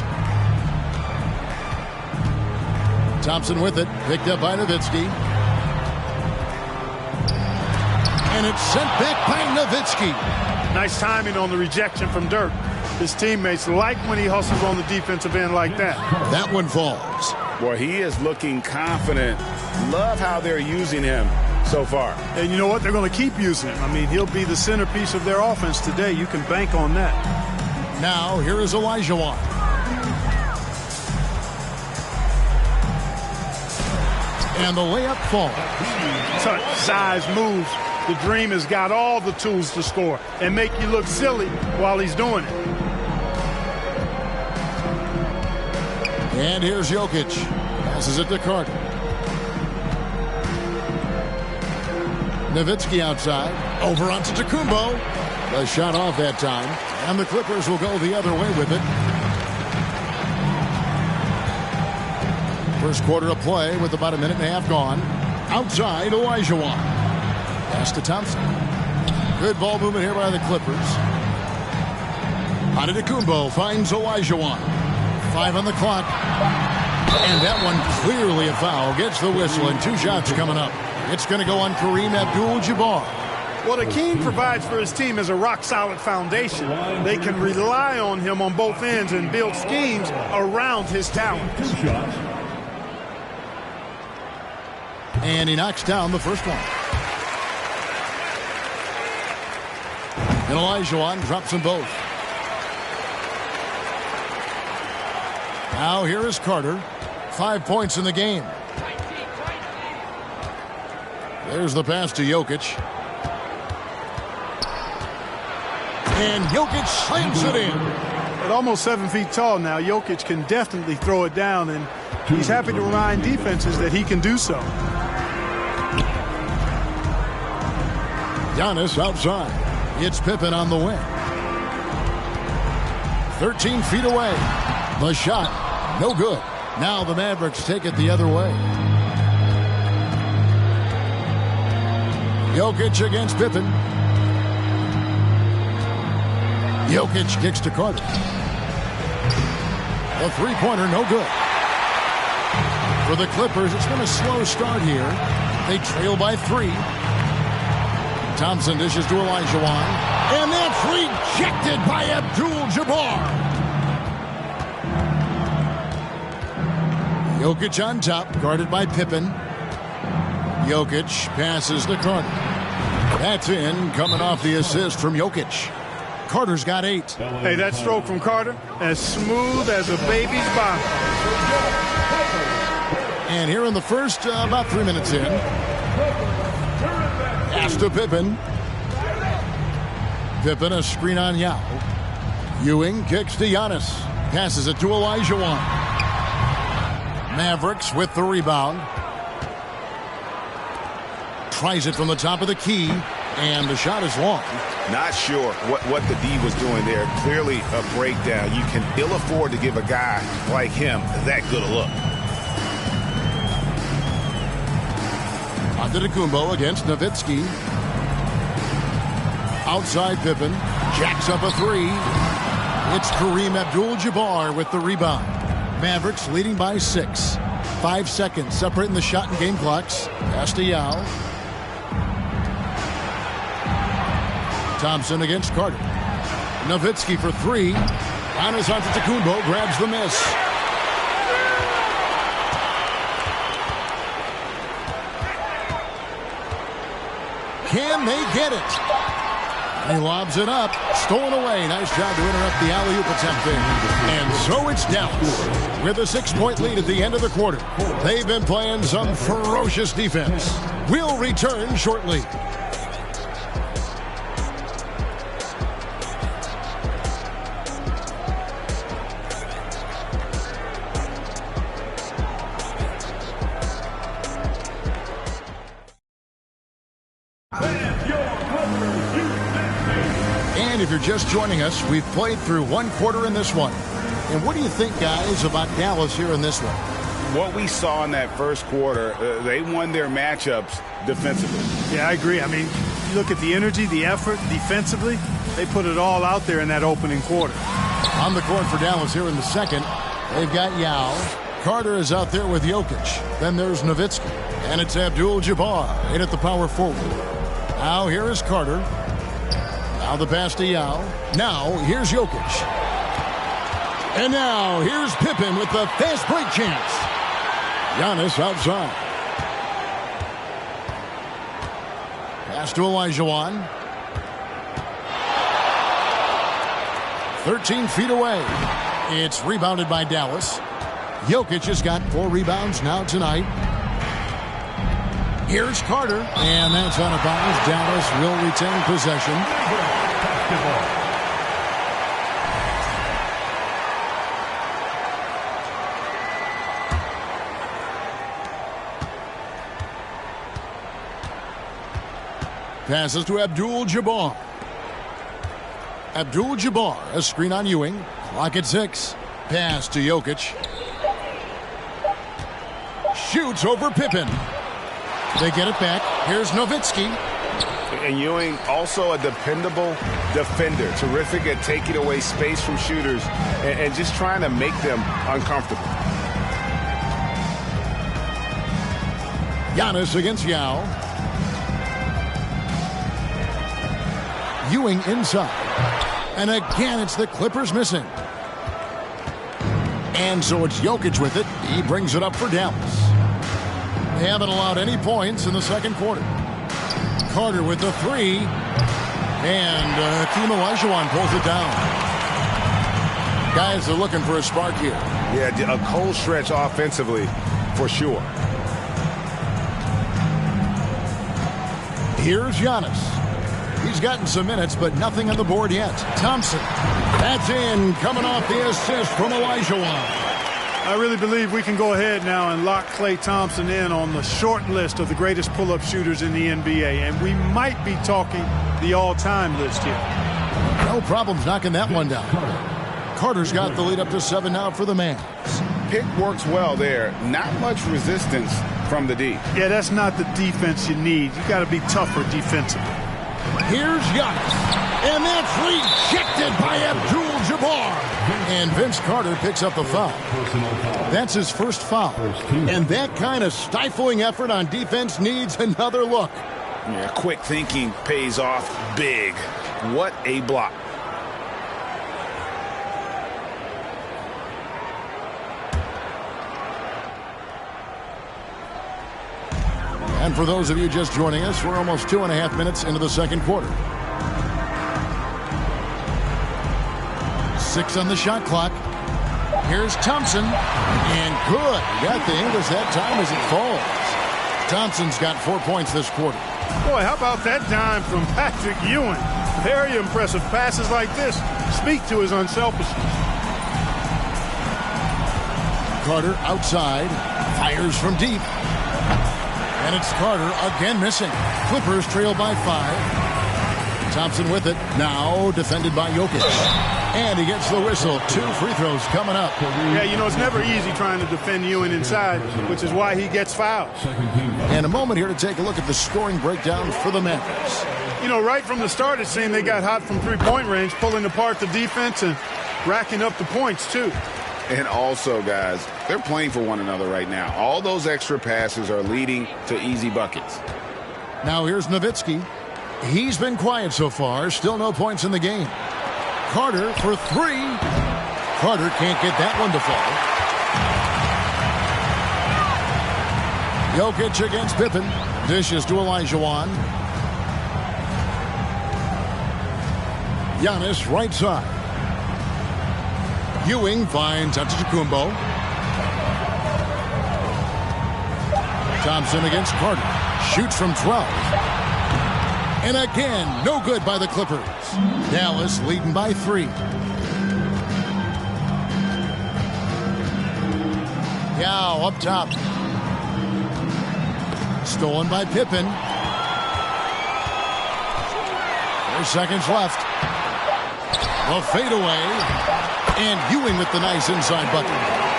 Thompson with it, picked up by Nowitzki. And it's sent back by Nowitzki. Nice timing on the rejection from Dirk. His teammates like when he hustles on the defensive end like that. That one falls. Boy, he is looking confident. Love how they're using him so far. And you know what? They're going to keep using him. I mean, he'll be the centerpiece of their offense today. You can bank on that. Now, here is Olajuwon. And the layup falls. Touch, size, moves. The Dream has got all the tools to score and make you look silly while he's doing it. And here's Jokic. Passes it to Carter. Nowitzki outside. Over onto Tacumbo. The shot off that time. And the Clippers will go the other way with it. First quarter of play with about a minute and a half gone. Outside, Olajuwon. Pass to Thompson. Good ball movement here by the Clippers. Antetokounmpo finds Olajuwon. 5 on the clock. And that one clearly a foul. Gets the whistle and 2 shots coming up. It's going to go on Kareem Abdul-Jabbar. What Akeem provides for his team is a rock-solid foundation. They can rely on him on both ends and build schemes around his talent. And he knocks down the first one. And Olajuwon drops them both. Now here is Carter. 5 points in the game. There's the pass to Jokic. And Jokic slams it in. At almost 7 feet tall now, Jokic can definitely throw it down, and he's happy to remind defenses that he can do so. Giannis outside. It's Pippen on the wing. 13 feet away. The shot, no good. Now the Mavericks take it the other way. Jokic against Pippen. Jokic kicks to Carter. The three-pointer, no good. For the Clippers, it's been a slow start here. They trail by 3. Thompson dishes to Olajuwon. And that's rejected by Abdul-Jabbar. Jokic on top, guarded by Pippen. Jokic passes to Carter. That's in, coming off the assist from Jokic. Carter's got 8. Hey, that stroke from Carter, as smooth as a baby's bottom. And here in the first, about 3 minutes in. Pass to Pippen. Pippen, a screen on Yao. Ewing kicks to Giannis. Passes it to Olajuwon. Mavericks with the rebound. Tries it from the top of the key. And the shot is long. Not sure what the D was doing there. Clearly a breakdown. You can ill afford to give a guy like him that good a look. Antetokounmpo against Nowitzki. Outside Pippen. Jacks up a 3. It's Kareem Abdul-Jabbar with the rebound. Mavericks leading by 6. 5 seconds separating the shot and game clocks. Pass to Yao. Thompson against Carter. Nowitzki for 3. Giannis Antetokounmpo grabs the miss. Can they get it? He lobs it up. Stolen away. Nice job to interrupt the alley-oop attempt there. And so it's Dallas with a 6-point lead at the end of the quarter. They've been playing some ferocious defense. We'll return shortly. remind if you're just joining us, we've played through one quarter in this one. And what do you think, guys, about Dallas here in this one? What we saw in that first quarter, they won their matchups defensively. Yeah, I agree. I mean, you look at the energy, the effort defensively, they put it all out there in that opening quarter. On the court for Dallas here in the second, they've got Yao. Carter is out there with Jokic. Then there's Nowitzki. And it's Abdul-Jabbar in at the power forward. Now here is Carter. Now the pass to Yao. Now here's Jokic. And now here's Pippen with the fast break chance. Giannis outside. Pass to Olajuwon. 13 feet away. It's rebounded by Dallas. Jokic has got 4 rebounds now tonight. Here's Carter, and that's out of bounds. Dallas will retain possession. Passes to Abdul-Jabbar. Abdul-Jabbar, a screen on Ewing. Clock at 6. Pass to Jokic. Shoots over Pippen. They get it back. Here's Nowitzki. And Ewing, also a dependable defender. Terrific at taking away space from shooters and just trying to make them uncomfortable. Giannis against Yao. Ewing inside. And again, it's the Clippers missing. And so it's Jokic with it. He brings it up for Dallas. They haven't allowed any points in the second quarter. Carter with the 3. And Hakeem Olajuwon pulls it down. Guys are looking for a spark here. Yeah, a cold stretch offensively for sure. Here's Giannis. He's gotten some minutes, but nothing on the board yet. Thompson. That's in, coming off the assist from Olajuwon. I really believe we can go ahead now and lock Klay Thompson in on the short list of the greatest pull-up shooters in the NBA. And we might be talking the all-time list here. No problems knocking that one down. Carter's got the lead up to 7 now for the Mavs. Pick works well there. Not much resistance from the D. Yeah, that's not the defense you need. You got to be tougher defensively. Here's Giannis. And that's rejected by Abdul-Jabbar. And Vince Carter picks up the foul. That's his first foul. And that kind of stifling effort on defense needs another look. Yeah, quick thinking pays off big. What a block. And for those of you just joining us, we're almost 2.5 minutes into the second quarter. 6 on the shot clock. Here's Thompson. And good. He got the English that time as it falls. Thompson's got 4 points this quarter. Boy, how about that dime from Patrick Ewing? Very impressive. Passes like this speak to his unselfishness. Carter outside. Fires from deep. And it's Carter again missing. Clippers trail by 5. Thompson with it. Now defended by Jokic. And he gets the whistle. 2 free throws coming up. Yeah, you know, it's never easy trying to defend Ewing inside, which is why he gets fouled. And a moment here to take a look at the scoring breakdown for the Mavericks. You know, right from the start, it seemed they got hot from three-point range, pulling apart the defense and racking up the points, too. And also, guys, they're playing for one another right now. All those extra passes are leading to easy buckets. Now here's Nowitzki. He's been quiet so far. Still no points in the game. Carter for 3. Carter can't get that one to fall. Jokic against Pippen. Dishes to Olajuwon. Giannis right side. Ewing finds Antetokounmpo. Thompson against Carter. Shoots from 12. And again, no good by the Clippers. Dallas leading by 3. Yao up top. Stolen by Pippen. 4 seconds left. The fadeaway. And Ewing with the nice inside bucket.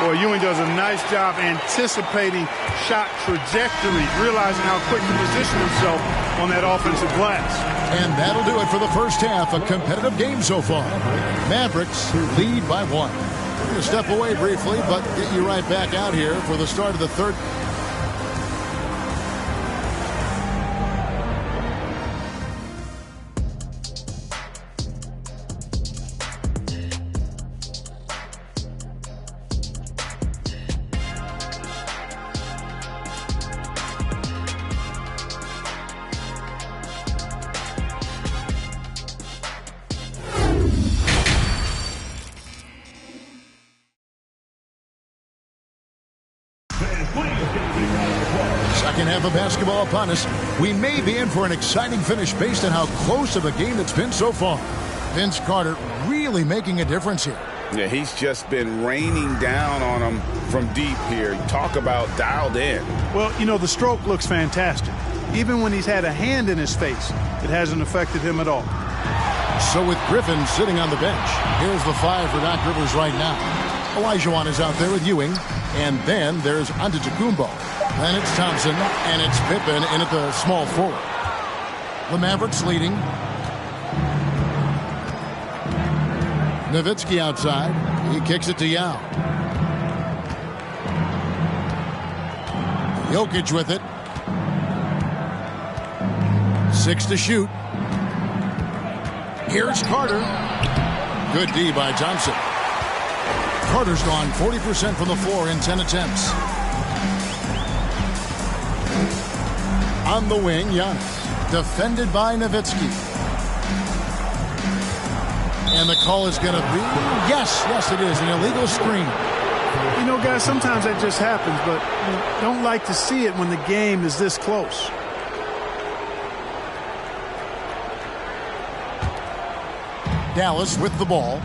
Boy, Ewing does a nice job anticipating shot trajectory, realizing how quick to position himself on that offensive glass. And that'll do it for the first half. A competitive game so far. Mavericks lead by 1. We're going to step away briefly, but get you right back out here for the start of the third. Second half of basketball upon us. We may be in for an exciting finish based on how close of a game it's been so far. Vince Carter really making a difference here. Yeah, he's just been raining down on him from deep here. Talk about dialed in. Well, you know, the stroke looks fantastic. Even when he's had a hand in his face, it hasn't affected him at all. So with Griffin sitting on the bench, here's the 5 for Doc Rivers right now. Olajuwon is out there with Ewing, and then there's Antetokounmpo. Then it's Thompson, and it's Pippen in at the small forward. The Mavericks leading. Nowitzki outside. He kicks it to Yao. Jokic with it. 6 to shoot. Here's Carter. Good D by Thompson. Carter's gone 40% from the floor in 10 attempts. On the wing, Giannis. Defended by Nowitzki. And the call is going to be, yes, it is, an illegal screen. You know, guys, sometimes that just happens, but you don't like to see it when the game is this close. Dallas with the ball.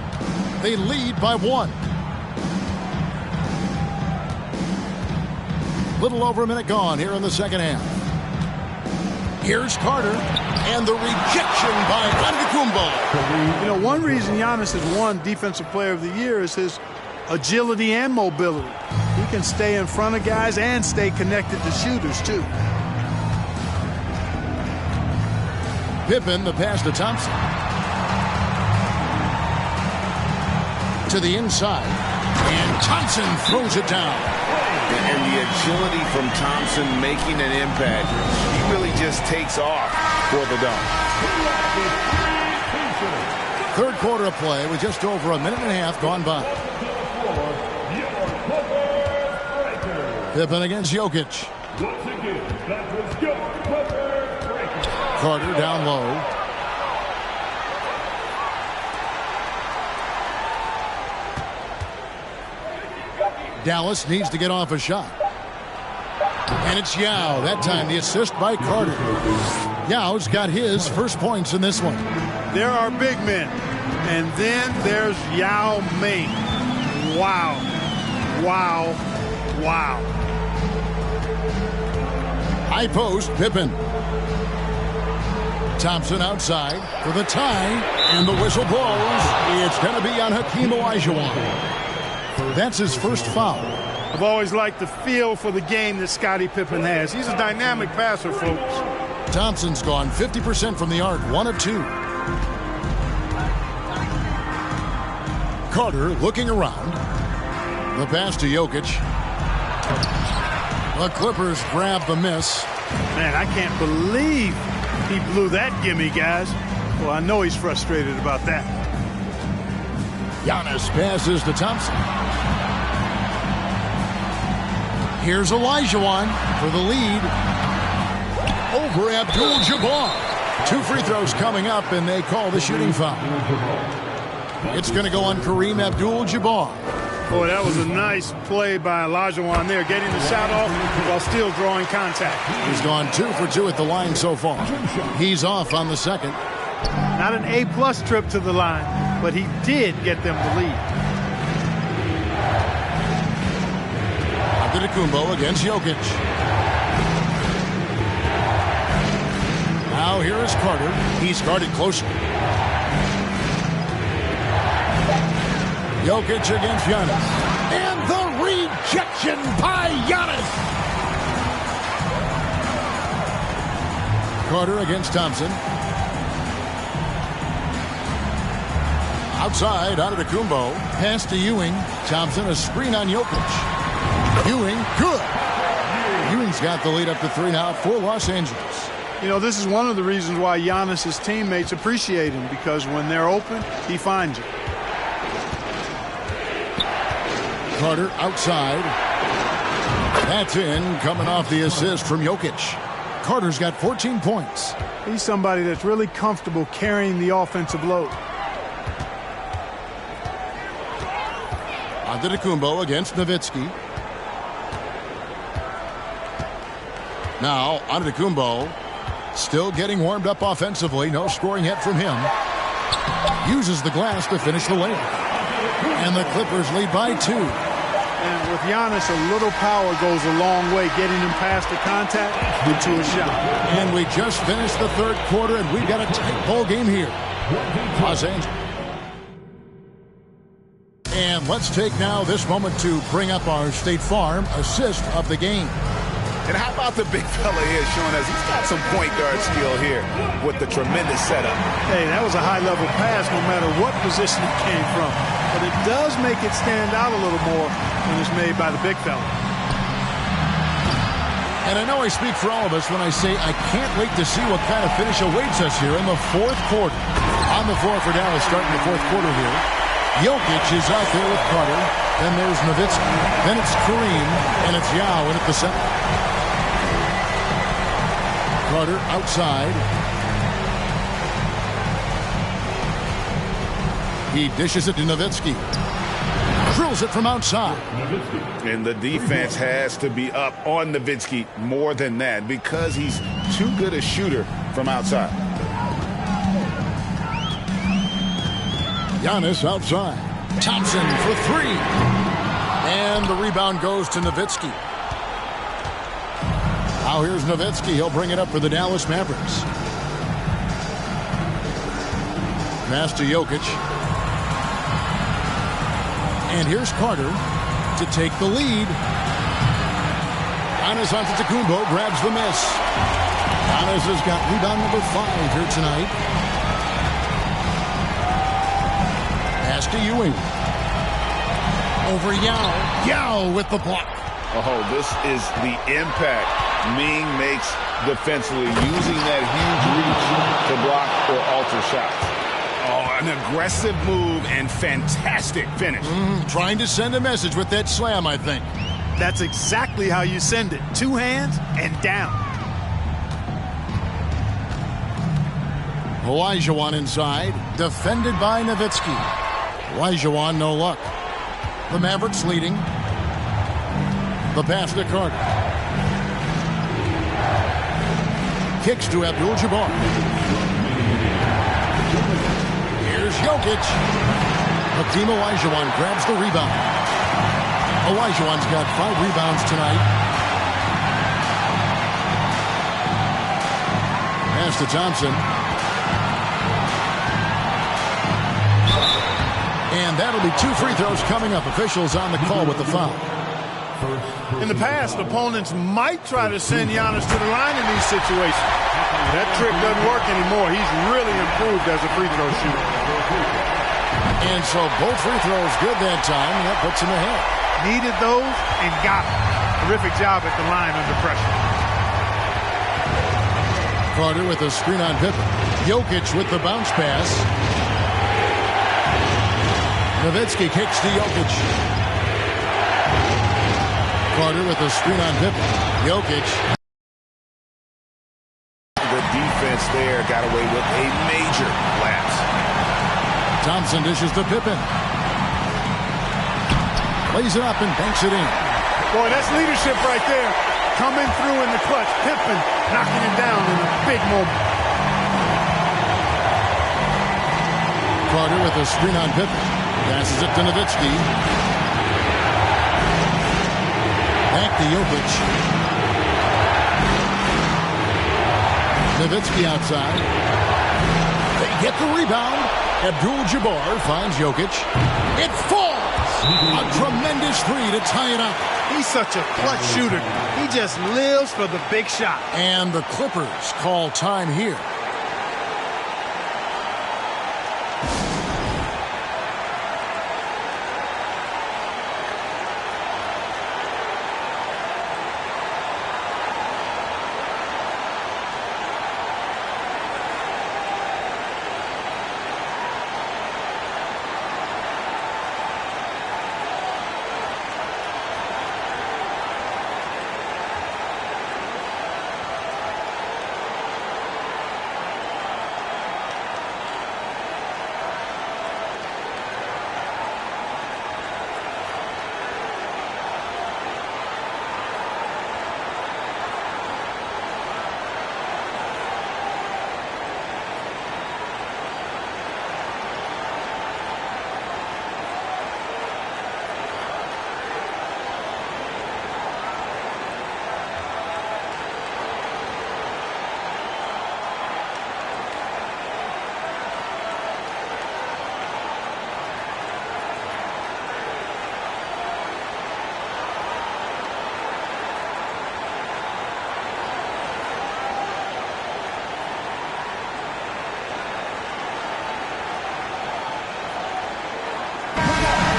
They lead by 1. Little over a minute gone here in the second half. Here's Carter, and the rejection by Antetokounmpo. You know, one reason Giannis has won Defensive Player of the Year is his agility and mobility. He can stay in front of guys and stay connected to shooters, too. Pippen, the pass to Thompson. To the inside, and Thompson throws it down. And the agility from Thompson making an impact. He really just takes off for the dunk. Third quarter of play with just over a minute and a half gone by. Pippen against Jokic. Carter down low. Dallas needs to get off a shot. And it's Yao. That time the assist by Carter. Yao's got his first points in this one. There are big men. And then there's Yao Ming. Wow. Wow. Wow. High post, Pippen. Thompson outside for the tie. And the whistle blows. It's going to be on Hakeem Olajuwon. That's his first foul. I've always liked the feel for the game that Scottie Pippen has. He's a dynamic passer, folks. Thompson's gone 50% from the arc, 1 of 2. Carter looking around. The pass to Jokic. The Clippers grab the miss. Man, I can't believe he blew that gimme, guys. Well, I know he's frustrated about that. Giannis passes to Thompson. Here's Olajuwon for the lead. Over Abdul-Jabbar. 2 free throws coming up, and they call the shooting foul. It's going to go on Kareem Abdul-Jabbar. Boy, that was a nice play by Olajuwon there, getting the shot off while still drawing contact. He's gone 2 for 2 at the line so far. He's off on the second. Not an A-plus trip to the line, but he did get them the lead. Antetokounmpo against Jokic. Now here is Carter. He's guarded closer. Jokic against Giannis. And the rejection by Giannis. Carter against Thompson. Outside, Antetokounmpo. Pass to Ewing. Thompson, a screen on Jokic. Ewing, good. Ewing's got the lead up to 3 now for Los Angeles. You know, this is one of the reasons why Giannis' teammates appreciate him, because when they're open, he finds it. Carter outside. That's in, coming off the assist from Jokic. Carter's got 14 points. He's somebody that's really comfortable carrying the offensive load. Antetokounmpo against Nowitzki. Now, Antetokounmpo still getting warmed up offensively. No scoring yet from him. Uses the glass to finish the layup. And the Clippers lead by 2. And with Giannis, a little power goes a long way, getting him past the contact into a shot. And we just finished the third quarter, and we've got a tight ball game here. Los Angeles. And let's take now this moment to bring up our State Farm assist of the game. And how about the big fella here showing us he's got some point guard skill here with the tremendous setup. Hey, that was a high-level pass no matter what position it came from. But it does make it stand out a little more when it's made by the big fella. And I know I speak for all of us when I say I can't wait to see what kind of finish awaits us here in the fourth quarter. On the floor for Dallas starting the fourth quarter here. Jokic is out there with Carter. Then there's Nowitzki. Then it's Kareem. And it's Yao in at the center. Carter outside. He dishes it to Nowitzki. Drills it from outside. And the defense has to be up on Nowitzki more than that because he's too good a shooter from outside. Giannis outside. Thompson for 3. And the rebound goes to Nowitzki. Now here's Nowitzki. He'll bring it up for the Dallas Mavericks. Pass to Jokic. And here's Carter to take the lead. Giannis Antetokounmpo grabs the miss. Giannis has got rebound number 5 here tonight. Pass to Ewing. Over Yao. Yao with the block. Oh, this is the impact Ming makes defensively, using that huge reach to block or alter shots. Oh, an aggressive move and fantastic finish. Trying to send a message with that slam, I think. That's exactly how you send it. 2 hands and down. Olajuwon inside, defended by Nowitzki. Olajuwon, no luck. The Mavericks leading. The pass to Carter. Kicks to Abdul-Jabbar. Here's Jokic. Hakeem Olajuwon grabs the rebound. Olajuwon's got 5 rebounds tonight. Pass to Thompson. And that'll be 2 free throws coming up. Officials on the call with the foul. In the past, opponents might try to send Giannis to the line in these situations. That trick doesn't work anymore. He's really improved as a free throw shooter. And so both free throws good that time, and that puts him ahead. Needed those and got them. Terrific job at the line under pressure. Carter with a screen on Pippen. Jokic with the bounce pass. Nowitzki kicks to Jokic. Carter with a screen on Pippen. Jokic. The defense there got away with a major lapse. Thompson dishes to Pippen. Lays it up and banks it in. Boy, that's leadership right there. Coming through in the clutch. Pippen knocking it down in a big moment. Carter with a screen on Pippen. Passes it to Nowitzki. Back to Jokic. Nowitzki outside. They get the rebound. Abdul-Jabbar finds Jokic. It falls! A tremendous three to tie it up. He's such a clutch shooter. He just lives for the big shot. And the Clippers call time here.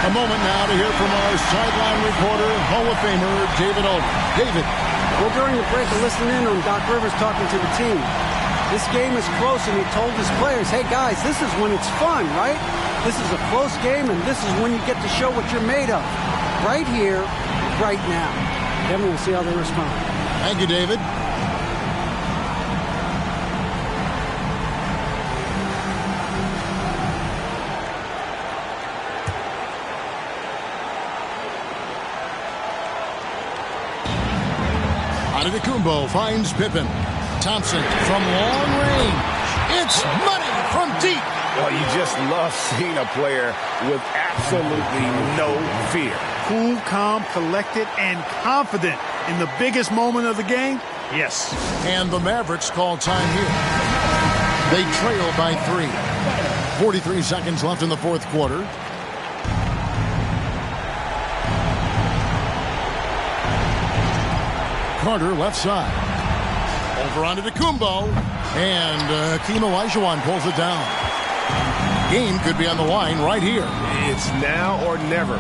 A moment now to hear from our sideline reporter, Hall of Famer, David Aldridge. David. Well, during the break, I listened in on Doc Rivers talking to the team. This game is close, and he told his players, hey, guys, this is when it's fun, right? This is a close game, and this is when you get to show what you're made of. Right here, right now. Kevin, we'll see how they respond. Thank you, David. Antetokounmpo finds Pippen. Thompson from long range. It's money from deep. Well, you just love seeing a player with absolutely no fear. Cool, calm, collected, and confident in the biggest moment of the game. Yes. And the Mavericks call time here. They trail by 3. 43 seconds left in the fourth quarter. Carter left side. Over onto Antetokounmpo. And Hakeem Olajuwon pulls it down. Game could be on the line right here. It's now or never.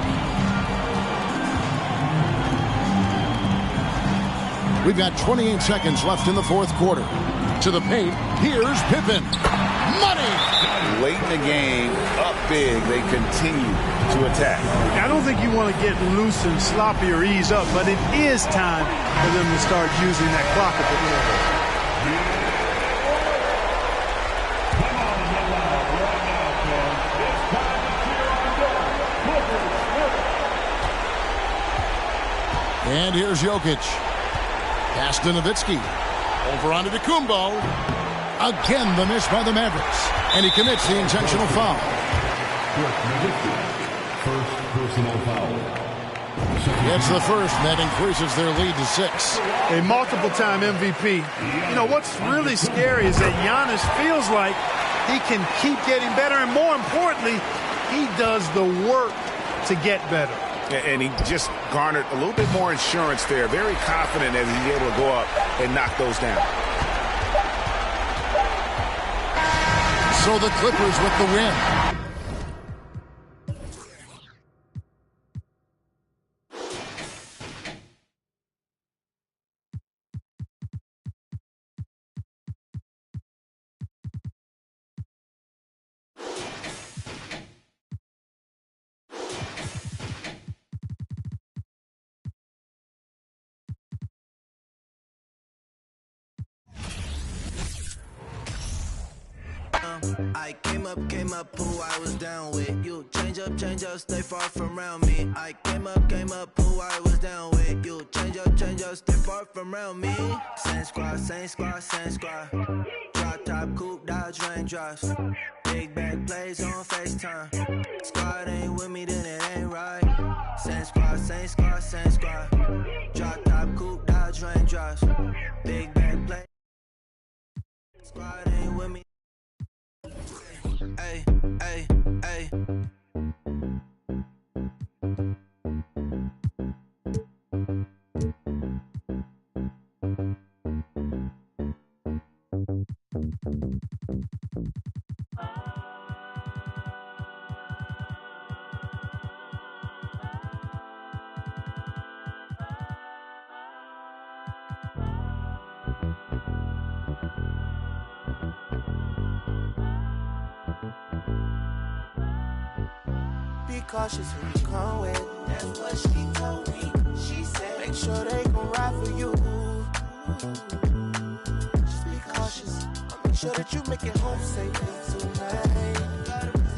We've got 28 seconds left in the fourth quarter. To the paint, here's Pippen. Money! Late in the game, up big, they continue to attack. I don't think you want to get loose and sloppy or ease up, but it is time for them to start using that clock a bit more. And here's Jokic. Pass to Nowitzki. Over onto Antetokounmpo. Again, the miss by the Mavericks. And he commits the intentional foul. First personal foul. It's the first, and that increases their lead to 6. A multiple-time MVP. You know, what's really scary is that Giannis feels like he can keep getting better, and more importantly, he does the work to get better. And he just garnered a little bit more insurance there. Very confident as he's able to go up and knock those down. So the Clippers with the win. I came up, who I was down with. You change up, stay far from around me. I came up, who I was down with. You change up, stay far from around me. Same squad. Drop top, coupe, dodge, raindrops. Big bag plays on FaceTime. Squad ain't with me, then it ain't right. Same squad. Drop top, coupe, dodge, raindrops. Big bag play. Squad ain't with me. Ay, Hey. Be cautious who you come with. That's what she told me. She said, make sure they gon' ride for you. Just be cautious. I'll make sure that you make it home safely tonight.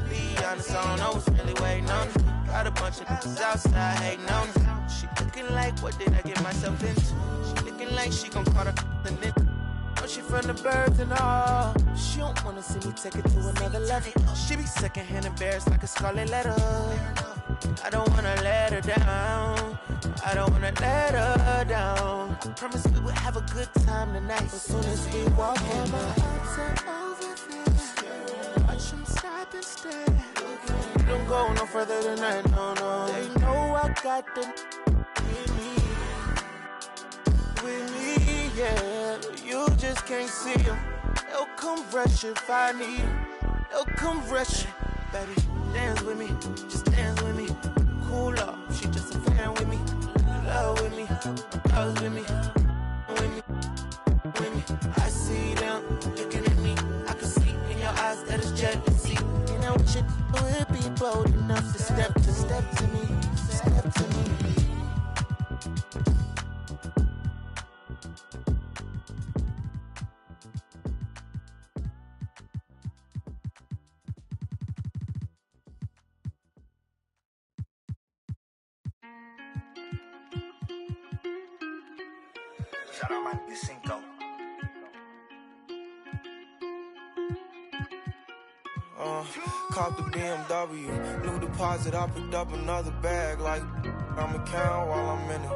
Be honest, I don't know what's really waiting on us. Got a bunch of niggas outside hating on us. She looking like, what did I get myself into? She looking like she gon' call the nigga. She from the birds and all. She don't wanna see me take it to another level. She be secondhand embarrassed like a scarlet letter. I don't wanna let her down. I don't wanna let her down. I promise we would have a good time tonight. As soon as we walk in, my arms are over there. Watch them stop and stare. Don't go no further than that, no, no. They know I got them with me, yeah. You just can't see them. They'll come rush if I need them. They'll come rush. Baby, dance with me, just dance with me. Cool off, she just a fan with me. Love with me, loves with me. With me, with me. I see them looking at me. I can see in your eyes that it's jealousy. And I wish it would be bold enough to step to me. Step to me. Shout out my nigga Cinco. Caught the BMW, new deposit, I picked up another bag like I'ma count while I'm in it.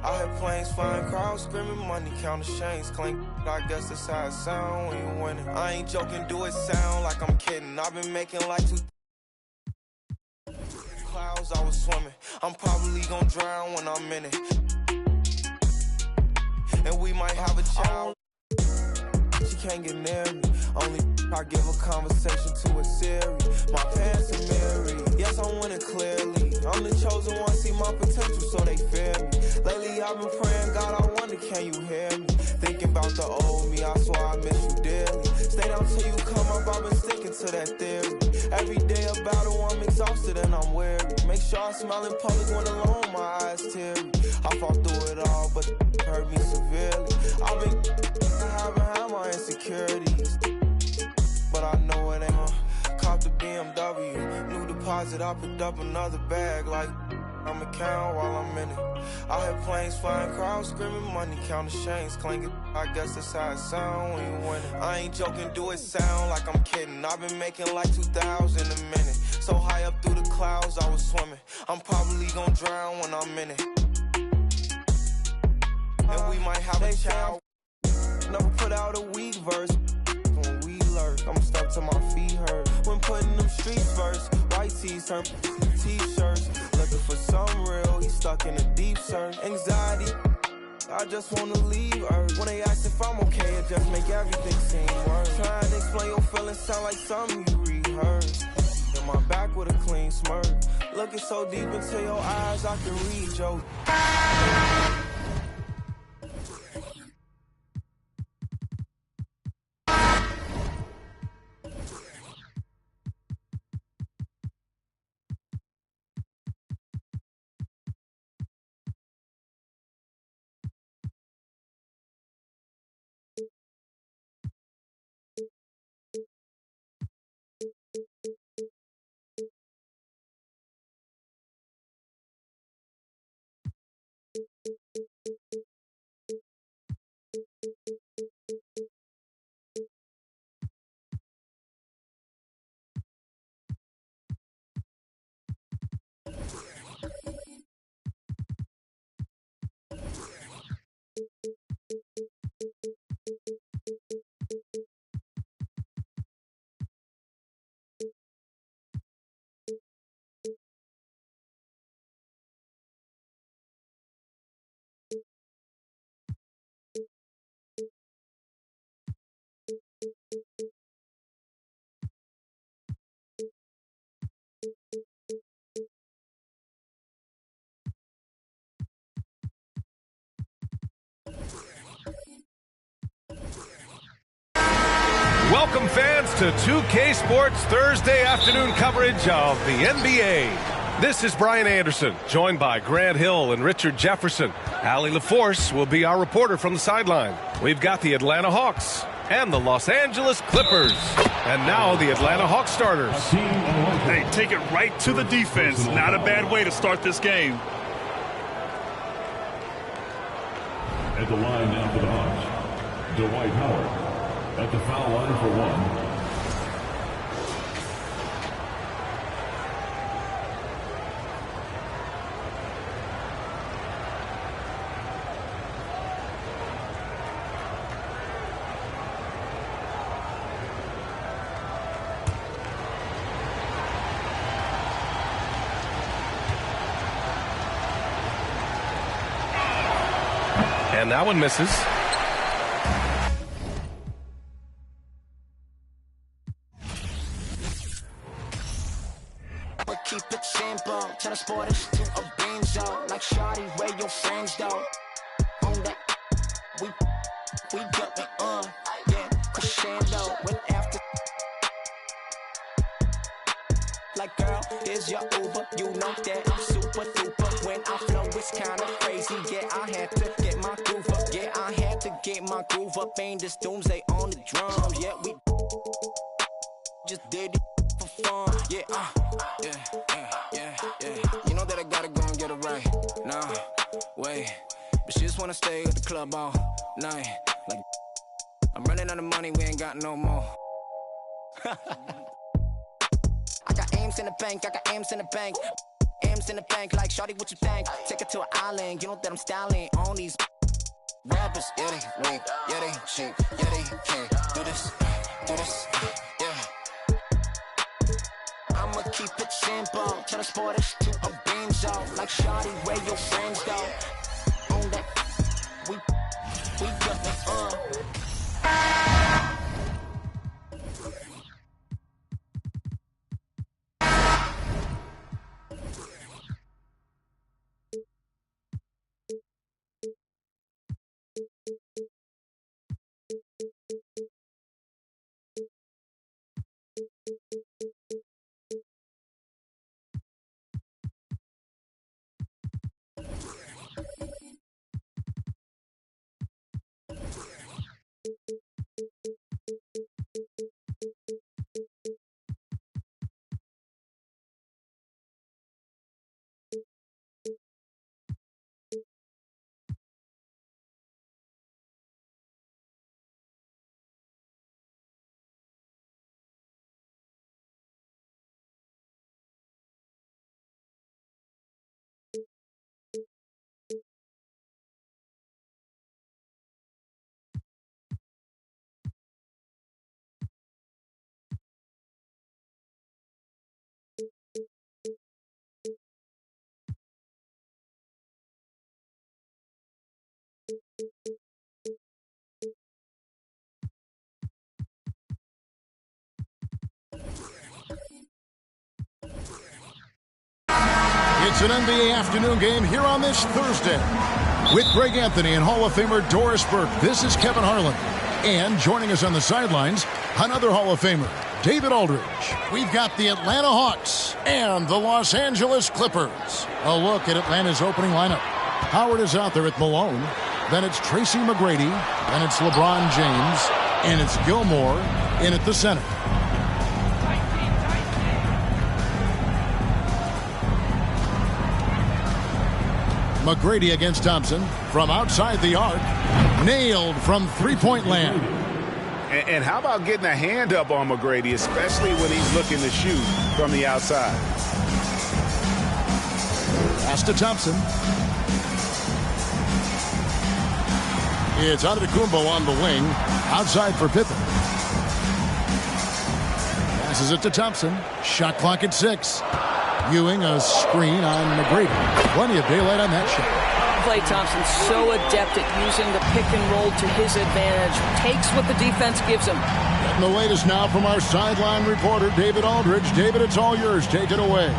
I hear planes flying, crowds screaming, money counting chains clink. I guess that's how it sound when you winning. I ain't joking, do it sound like I'm kidding. I've been making like 2 clouds, I was swimming. I'm probably gonna drown when I'm in it. And we might have a child. She can't get near me. Only I give a conversation to a Siri. My pants are mirrored. Yes, I'm winning clearly. I'm the chosen one, see my potential, so they fear me. Lately, I've been praying, God, I wonder, can you hear me? Thinking about the old me, I swear I miss you dearly. Stay down till you come up, I've been sticking to that theory. Every day a battle, I'm exhausted and I'm weary. Make sure I smile in public when alone, my eyes teary. I fought through it all, but it hurt me severely. I've been having had my insecurities, but I know it ain't. Caught the BMW, new deposit, I picked up another bag like I'ma count while I'm in it. I hear planes flying, crowds screaming, money counting chains clanking. I guess that's how it sound when you winning. I ain't joking, do it sound like I'm kidding. I've been making like 2,000 a minute. So high up through the clouds, I was swimming. I'm probably gonna drown when I'm in it. And we might have a child. Never put out a weak verse. When we lurk, I'm stuck to my feet hurt. When putting them streets first, white tees turn t-shirts. Looking for some real, he's stuck in a deep search. Anxiety, I just wanna leave Earth. When they ask if I'm okay, it just make everything seem worse. Trying to explain your feelings sound like something you rehearsed. In my back with a clean smirk. Looking so deep into your eyes, I can read your... Welcome fans to 2K Sports Thursday afternoon coverage of the NBA. This is Brian Anderson, joined by Grant Hill and Richard Jefferson. Allie LaForce will be our reporter from the sideline. We've got the Atlanta Hawks and the Los Angeles Clippers. And now the Atlanta Hawks starters. Hey, take it right to the defense. Not a bad way to start this game. At the line now for the Hawks, Dwight Howard. At the foul line for one. And that one misses. Keep it simple, transport us to a benzo. Like shawty, where your friends go. On that, we got it on, yeah, crescendo. When after, like girl, here's your Uber. You know that I'm super duper. When I flow, it's kinda crazy. Yeah, I had to get my groove up. Yeah, I had to get my groove up. Ain't this doomsday on the drums? Yeah, we just did it for fun. Yeah, yeah. You know that I gotta go and get it right. Nah, wait. But she just wanna stay at the club all night. Like, I'm running out of money, we ain't got no more. I got aims in the bank, aims in the bank. Aims in the bank, like shawty, what you think? Take it to an island, you know that I'm styling on these rappers. Yeah, they weak, yeah, they cheap, yeah, they can't do this, yeah. I'ma keep it simple, transport us to a benzo. Like shawty, where your friends go. On that, we got it It's an NBA afternoon game here on this Thursday. With Greg Anthony and Hall of Famer Doris Burke, this is Kevin Harlan. And joining us on the sidelines, another Hall of Famer, David Aldridge. We've got the Atlanta Hawks and the Los Angeles Clippers. A look at Atlanta's opening lineup. Howard is out there at Malone. Then it's Tracy McGrady. Then it's LeBron James. And it's Gilmore in at the center. McGrady against Thompson from outside the arc. Nailed from three-point land. And how about getting a hand up on McGrady, especially when he's looking to shoot from the outside? Pass to Thompson. It's Antetokounmpo on the wing. Outside for Pippen. Passes it to Thompson. Shot clock at 6. Ewing a screen on McGrady. Plenty of daylight on that shot. Klay Thompson so adept at using the pick and roll to his advantage. Takes what the defense gives him. And the latest now from our sideline reporter, David Aldridge. David, it's all yours. Take it away.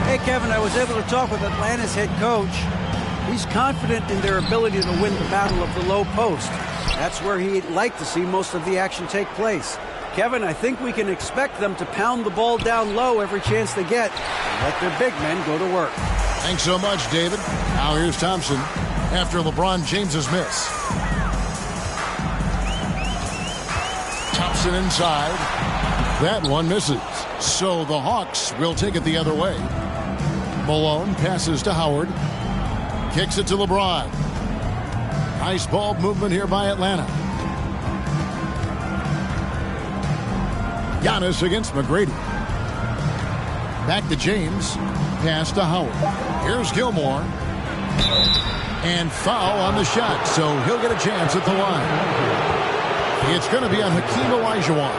Hey, Kevin, I was able to talk with Atlanta's head coach. He's confident in their ability to win the battle of the low post. That's where he'd like to see most of the action take place. Kevin, I think we can expect them to pound the ball down low every chance they get and let their big men go to work. Thanks so much, David. Now here's Thompson after LeBron James's miss. Thompson inside. That one misses. So the Hawks will take it the other way. Malone passes to Howard. Kicks it to LeBron. Nice ball movement here by Atlanta. Giannis against McGrady. Back to James. Pass to Howard. Here's Gilmore. And foul on the shot, so he'll get a chance at the line. It's going to be on Hakeem Olajuwon.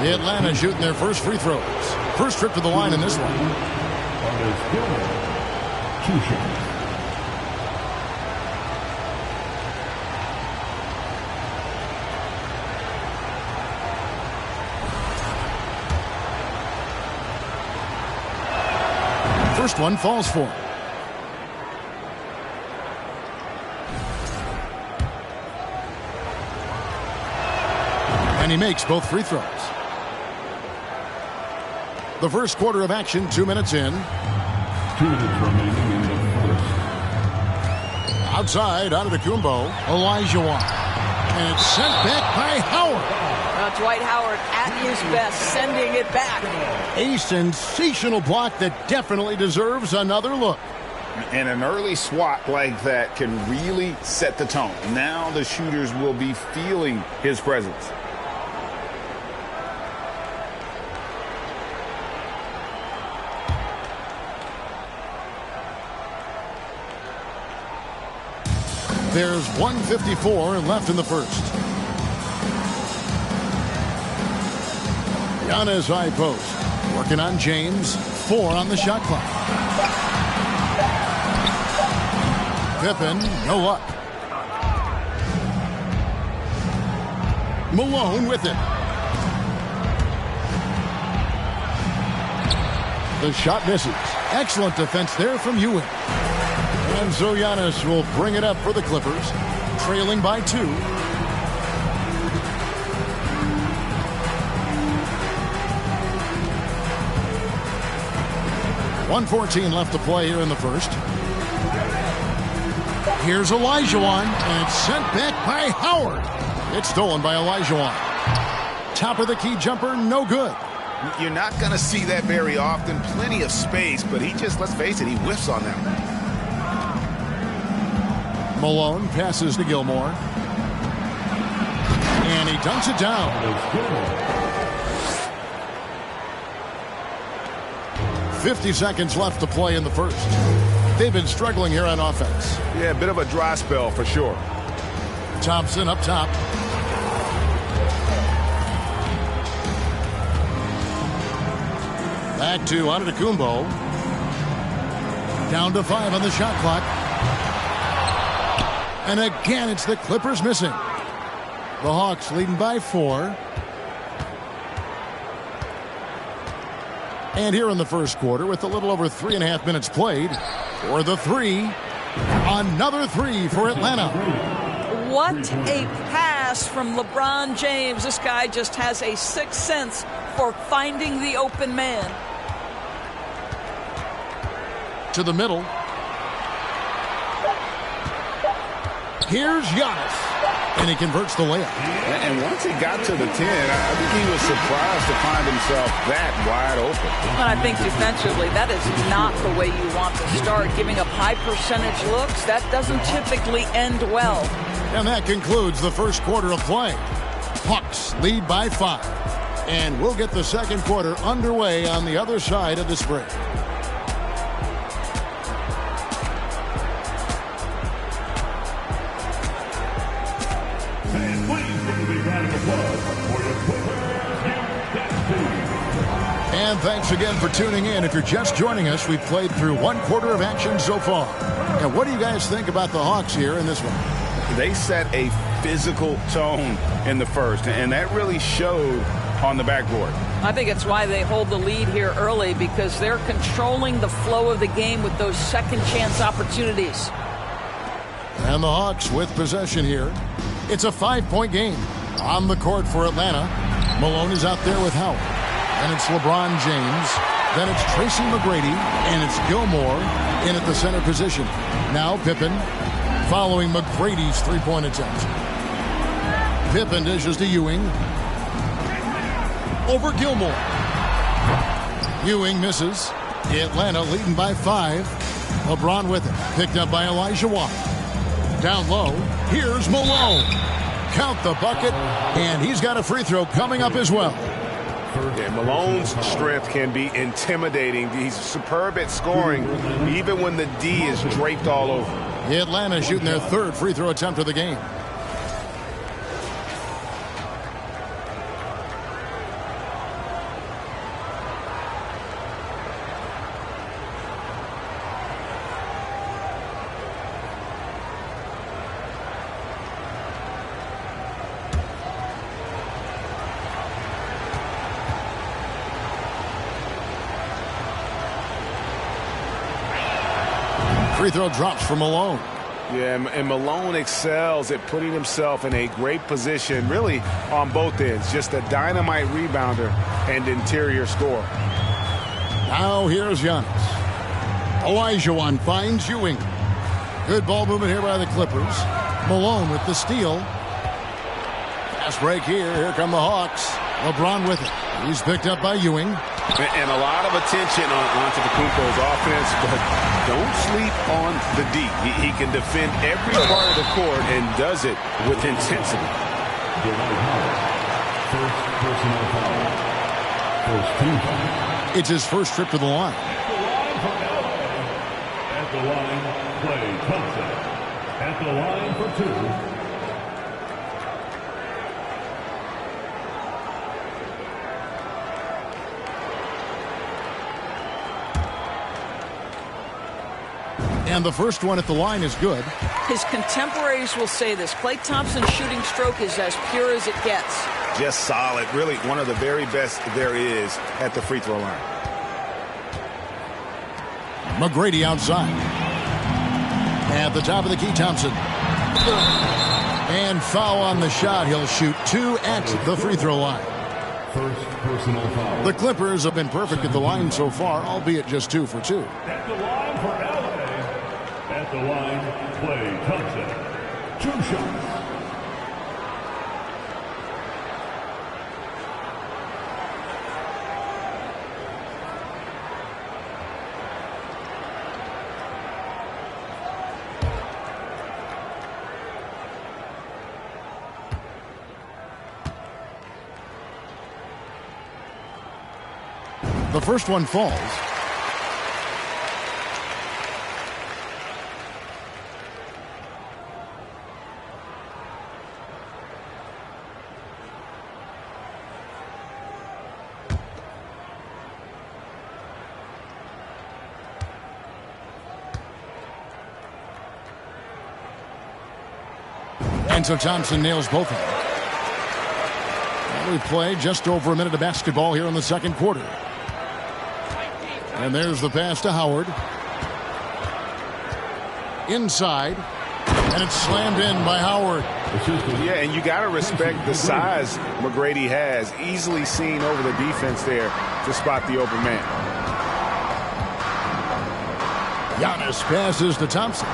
The Atlanta shooting their first free throws. First trip to the line in this one. First one falls for him. And he makes both free throws. The first quarter of action, 2 minutes in. 2 minutes remaining in the first. Outside, out of the Kumbo, Olajuwon. And it's sent back by Howard. Dwight Howard at his best, sending it back. A sensational block that definitely deserves another look. And an early swat like that can really set the tone. Now the shooters will be feeling his presence. There's 1:54 left in the first. Giannis high post. Working on James. 4 on the shot clock. Pippen, no luck. Malone with it. The shot misses. Excellent defense there from Ewing. And so Giannis will bring it up for the Clippers, trailing by 2. .114 left to play here in the first. Here's Olajuwon, and it's sent back by Howard. It's stolen by Olajuwon. Top of the key jumper, no good. You're not going to see that very often. Plenty of space, but he just, let's face it, he whiffs on that one. Malone passes to Gilmore. And he dunks it down. 50 seconds left to play in the first. They've been struggling here on offense. Yeah, a bit of a dry spell for sure. Thompson up top. Back to Antetokounmpo. Down to 5 on the shot clock. And again, it's the Clippers missing. The Hawks leading by 4. And here in the first quarter, with a little over 3.5 minutes played, for the 3, another 3 for Atlanta. What a pass from LeBron James. This guy just has a sixth sense for finding the open man. To the middle. Here's Giannis. And he converts the layup. And once he got to the 10, I think he was surprised to find himself that wide open. And I think defensively, that is not the way you want to start. Giving up high percentage looks, that doesn't typically end well. And that concludes the first quarter of play. Hawks lead by 5. And we'll get the second quarter underway on the other side of this break. And thanks again for tuning in. If you're just joining us, we've played through 1 quarter of action so far. And what do you guys think about the Hawks here in this one? They set a physical tone in the first, and that really showed on the backboard. I think it's why they hold the lead here early, because they're controlling the flow of the game with those second chance opportunities. And the Hawks with possession here. It's a 5-point game on the court for Atlanta. Malone is out there with Howard. And it's LeBron James. Then it's Tracy McGrady. And it's Gilmore in at the center position. Now Pippen following McGrady's three-point attempt. Pippen dishes to Ewing. Over Gilmore. Ewing misses. Atlanta leading by 5. LeBron with it. Picked up by Elijah Watt. Down low. Here's Malone. Count the bucket. And he's got a free throw coming up as well. Yeah, Malone's strength can be intimidating. He's superb at scoring, even when the D is draped all over. Atlanta shooting their third free throw attempt of the game. Free throw drops for Malone. Yeah, and Malone excels at putting himself in a great position, really on both ends. Just a dynamite rebounder and interior scorer. Now here's Giannis. Olajuwon finds Ewing. Good ball movement here by the Clippers. Malone with the steal. Fast break here. Here come the Hawks. LeBron with it. He's picked up by Ewing. And a lot of attention on Antetokounmpo's offense, but don't sleep on the D. He can defend every part of the court and does it with intensity. First personal foul. First team foul. It's his first trip to the line. At the line, Klay Thompson. At the line for 2. And the first one at the line is good. His contemporaries will say this. Klay Thompson's shooting stroke is as pure as it gets. Just solid. Really one of the very best there is at the free throw line. McGrady outside. At the top of the key, Thompson. And foul on the shot. He'll shoot 2 at the free throw line. First personal foul. The Clippers have been perfect at the line so far, albeit just 2 for 2. At the line for LA. At the line, Klay Thompson. 2 shots. The first one falls. And so Thompson nails both of them. Well, we play just over a minute of basketball here in the second quarter. And there's the pass to Howard. Inside. And it's slammed in by Howard. Yeah, and you got to respect the size McGrady has. Easily seen over the defense there to spot the open man. Giannis passes to Thompson.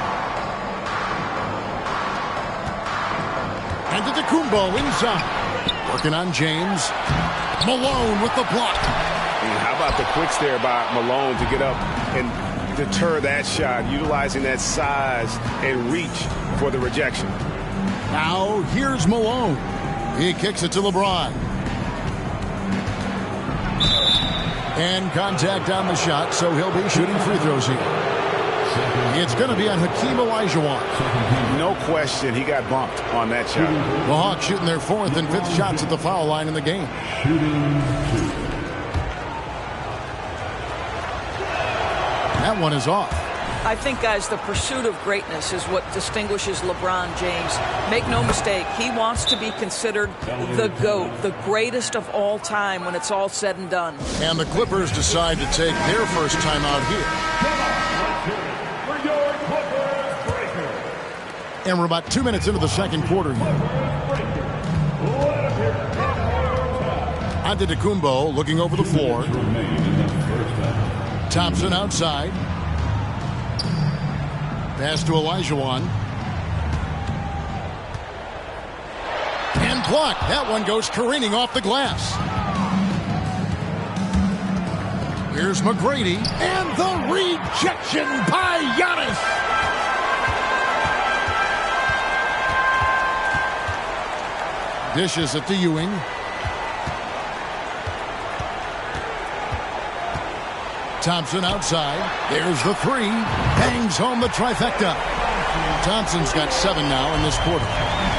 And to Antetokounmpo inside. Working on James. Malone with the block. And how about the quicks there by Malone to get up and deter that shot, utilizing that size and reach for the rejection. Now here's Malone. He kicks it to LeBron. And contact on the shot, so he'll be shooting free throws here. It's going to be on Hakeem Olajuwon. No question, he got bumped on that shot. The Hawks shooting their 4th and 5th shots at the foul line in the game. That one is off. I think, guys, the pursuit of greatness is what distinguishes LeBron James. Make no mistake, he wants to be considered the GOAT, the greatest of all time when it's all said and done. And the Clippers decide to take their first time out here. And we're about 2 minutes into the second quarter here. Antetokounmpo looking over the floor. Thompson outside. Pass to Olajuwon. And blocked. That one goes careening off the glass. Here's McGrady. And the rejection by Giannis. Dishes it to Ewing. Thompson outside. There's the three. Bangs home the trifecta. Thompson's got 7 now in this quarter.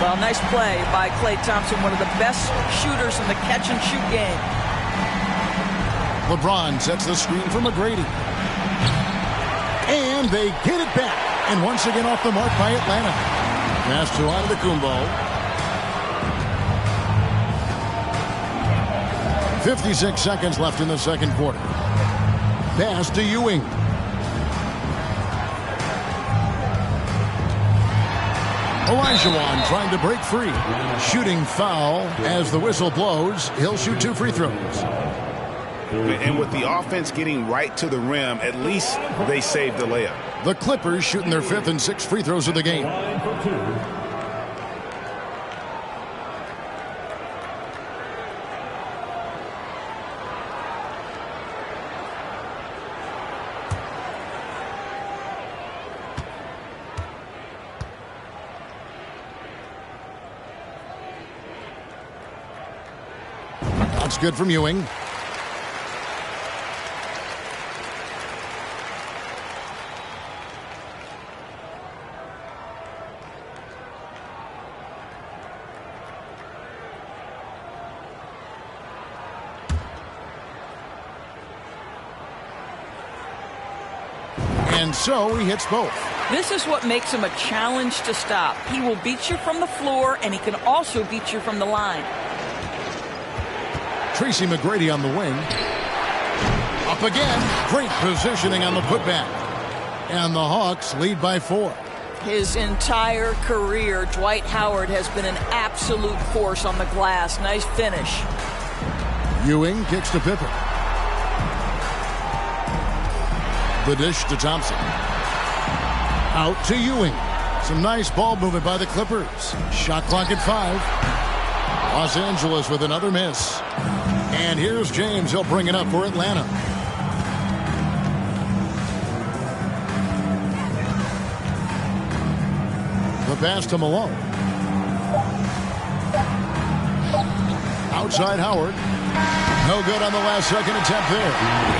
Well, nice play by Klay Thompson, one of the best shooters in the catch-and-shoot game. LeBron sets the screen for McGrady. And they get it back. And once again off the mark by Atlanta. Pass to Antetokounmpo. 56 seconds left in the second quarter. Pass to Ewing. Olajuwon trying to break free. Shooting foul as the whistle blows. He'll shoot 2 free throws. And with the offense getting right to the rim, at least they saved the layup. The Clippers shooting their 5th and 6th free throws of the game. That's good from Ewing. And so he hits both. This is what makes him a challenge to stop. He will beat you from the floor, and he can also beat you from the line. Tracy McGrady on the wing. Up again. Great positioning on the putback. And the Hawks lead by 4. His entire career, Dwight Howard has been an absolute force on the glass. Nice finish. Ewing kicks to Pippen. The dish to Thompson. Out to Ewing. Some nice ball movement by the Clippers. Shot clock at 5. Los Angeles with another miss. And here's James. He'll bring it up for Atlanta. The pass to Malone. Outside Howard. No good on the last second attempt there.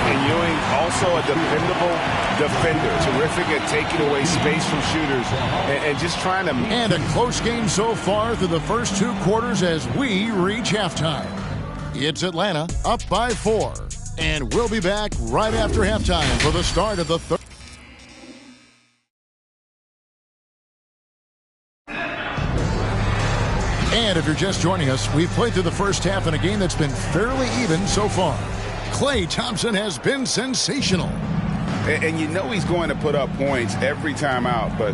And Ewing also a dependable defender. Terrific at taking away space from shooters and just trying to... And a close game so far through the first 2 quarters as we reach halftime. It's Atlanta up by 4. And we'll be back right after halftime for the start of the third. And if you're just joining us, we've played through the first half in a game that's been fairly even so far. Klay Thompson has been sensational. And you know he's going to put up points every time out, but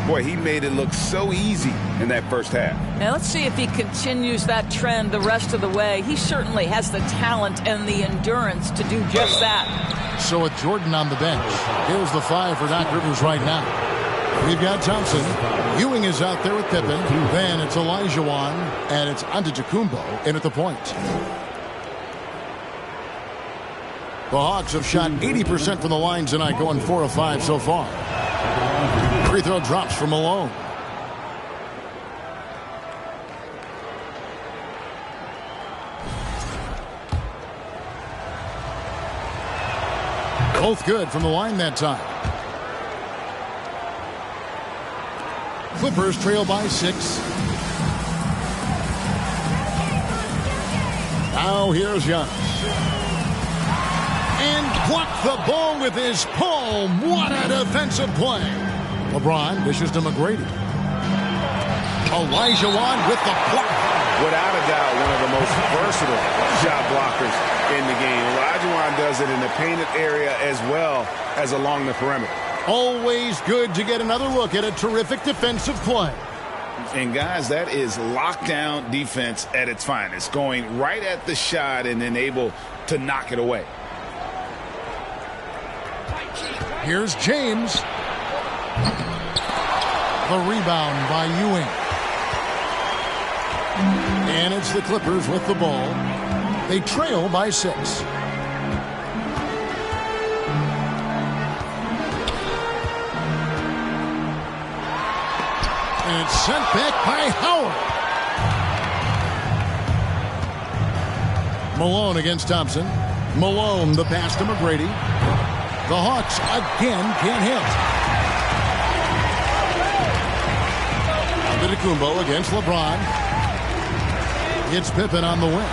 boy, he made it look so easy in that first half. Now let's see if he continues that trend the rest of the way. He certainly has the talent and the endurance to do just that. So with Jordan on the bench, here's the 5 for Doc Rivers right now. We've got Thompson. Ewing is out there with Pippen. Then it's Olajuwon, and it's Antetokounmpo in at the point. The Hawks have shot 80% from the line tonight, going 4 of 5 so far. Free throw drops from Malone. Both good from the line that time. Clippers trail by 6. Now here's Giannis. And blocked the ball with his palm. What a defensive play. LeBron dishes to McGrady. Olajuwon with the block. Without a doubt, one of the most versatile shot blockers in the game. Olajuwon does it in the painted area as well as along the perimeter. Always good to get another look at a terrific defensive play. And, guys, that is lockdown defense at its finest, going right at the shot and then able to knock it away. Here's James. The rebound by Ewing. And it's the Clippers with the ball. They trail by 6. And it's sent back by Howard. Malone against Thompson. Malone, the pass to McGrady. The Hawks again can't hit. Antetokounmpo against LeBron. It's Pippen on the wing.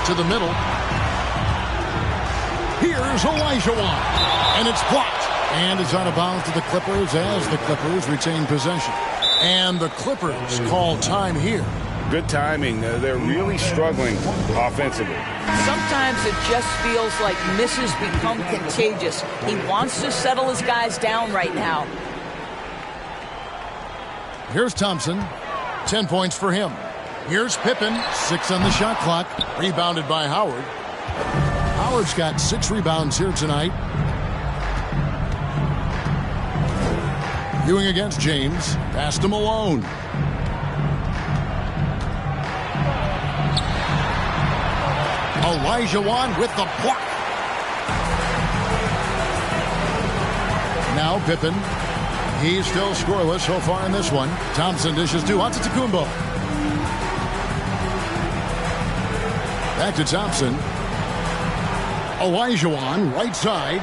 To the middle. Here's Olajuwon. And it's blocked. And it's out of bounds to the Clippers as the Clippers retain possession. And the Clippers call time here. Good timing. They're really struggling offensively. Sometimes it just feels like misses become contagious. He wants to settle his guys down right now. Here's Thompson. 10 points for him. Here's Pippen. 6 on the shot clock. Rebounded by Howard. Howard's got 6 rebounds here tonight. Ewing against James. Pass to Malone. Olajuwon with the block. Now Pippen. He's still scoreless so far in this one. Thompson dishes to Antetokounmpo. Back to Thompson. Olajuwon, right side.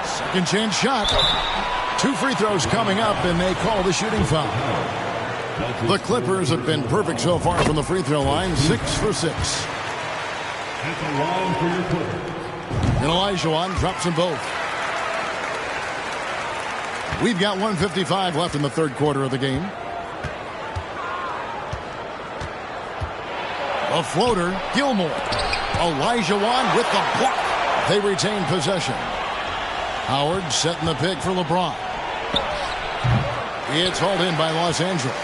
Second chance shot. 2 free throws coming up, and they call the shooting foul. The Clippers have been perfect so far from the free throw line. 6 for 6. At the line for your Clippers. And Olajuwon drops them both. We've got 1:55 left in the third quarter of the game. A floater, Gilmore. Olajuwon with the block. They retain possession. Howard setting the pick for LeBron. It's hauled in by Los Angeles.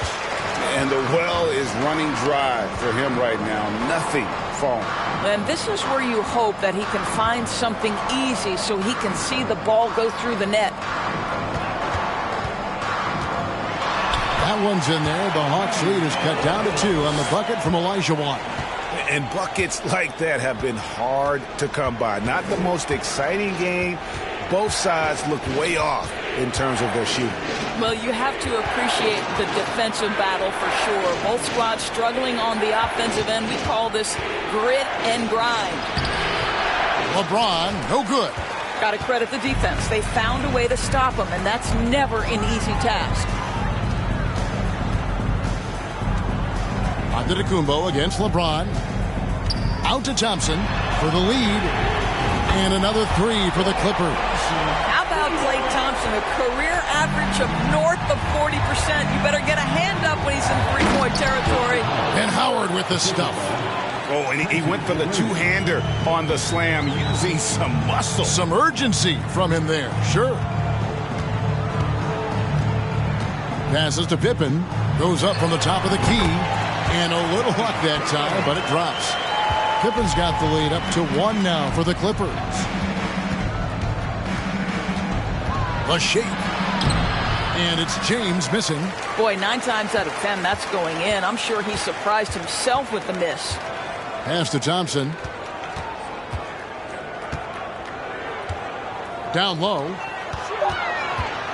And the well is running dry for him right now. Nothing falling. And this is where you hope that he can find something easy so he can see the ball go through the net. That one's in there. The Hawks lead is cut down to 2 on the bucket from Olajuwon. And buckets like that have been hard to come by. Not the most exciting game. Both sides look way off in terms of their shooting. Well, you have to appreciate the defensive battle for sure. Both squads struggling on the offensive end. We call this grit and grind. LeBron, no good. Got to credit the defense. They found a way to stop him, and that's never an easy task. Antetokounmpo against LeBron. Out to Thompson for the lead. And another 3 for the Clippers. How about Klay Thompson, a career average of north of 40%. You better get a hand up when he's in three-point territory. And Howard with the stuff. Oh, and he went for the two-hander on the slam, using some muscle. Some urgency from him there, sure. Passes to Pippen. Goes up from the top of the key. And a little luck that time, but it drops. Pippen's got the lead up to 1 now for the Clippers. A shake. And it's James missing. Boy, 9 times out of 10, that's going in. I'm sure he surprised himself with the miss. Pass to Thompson. Down low.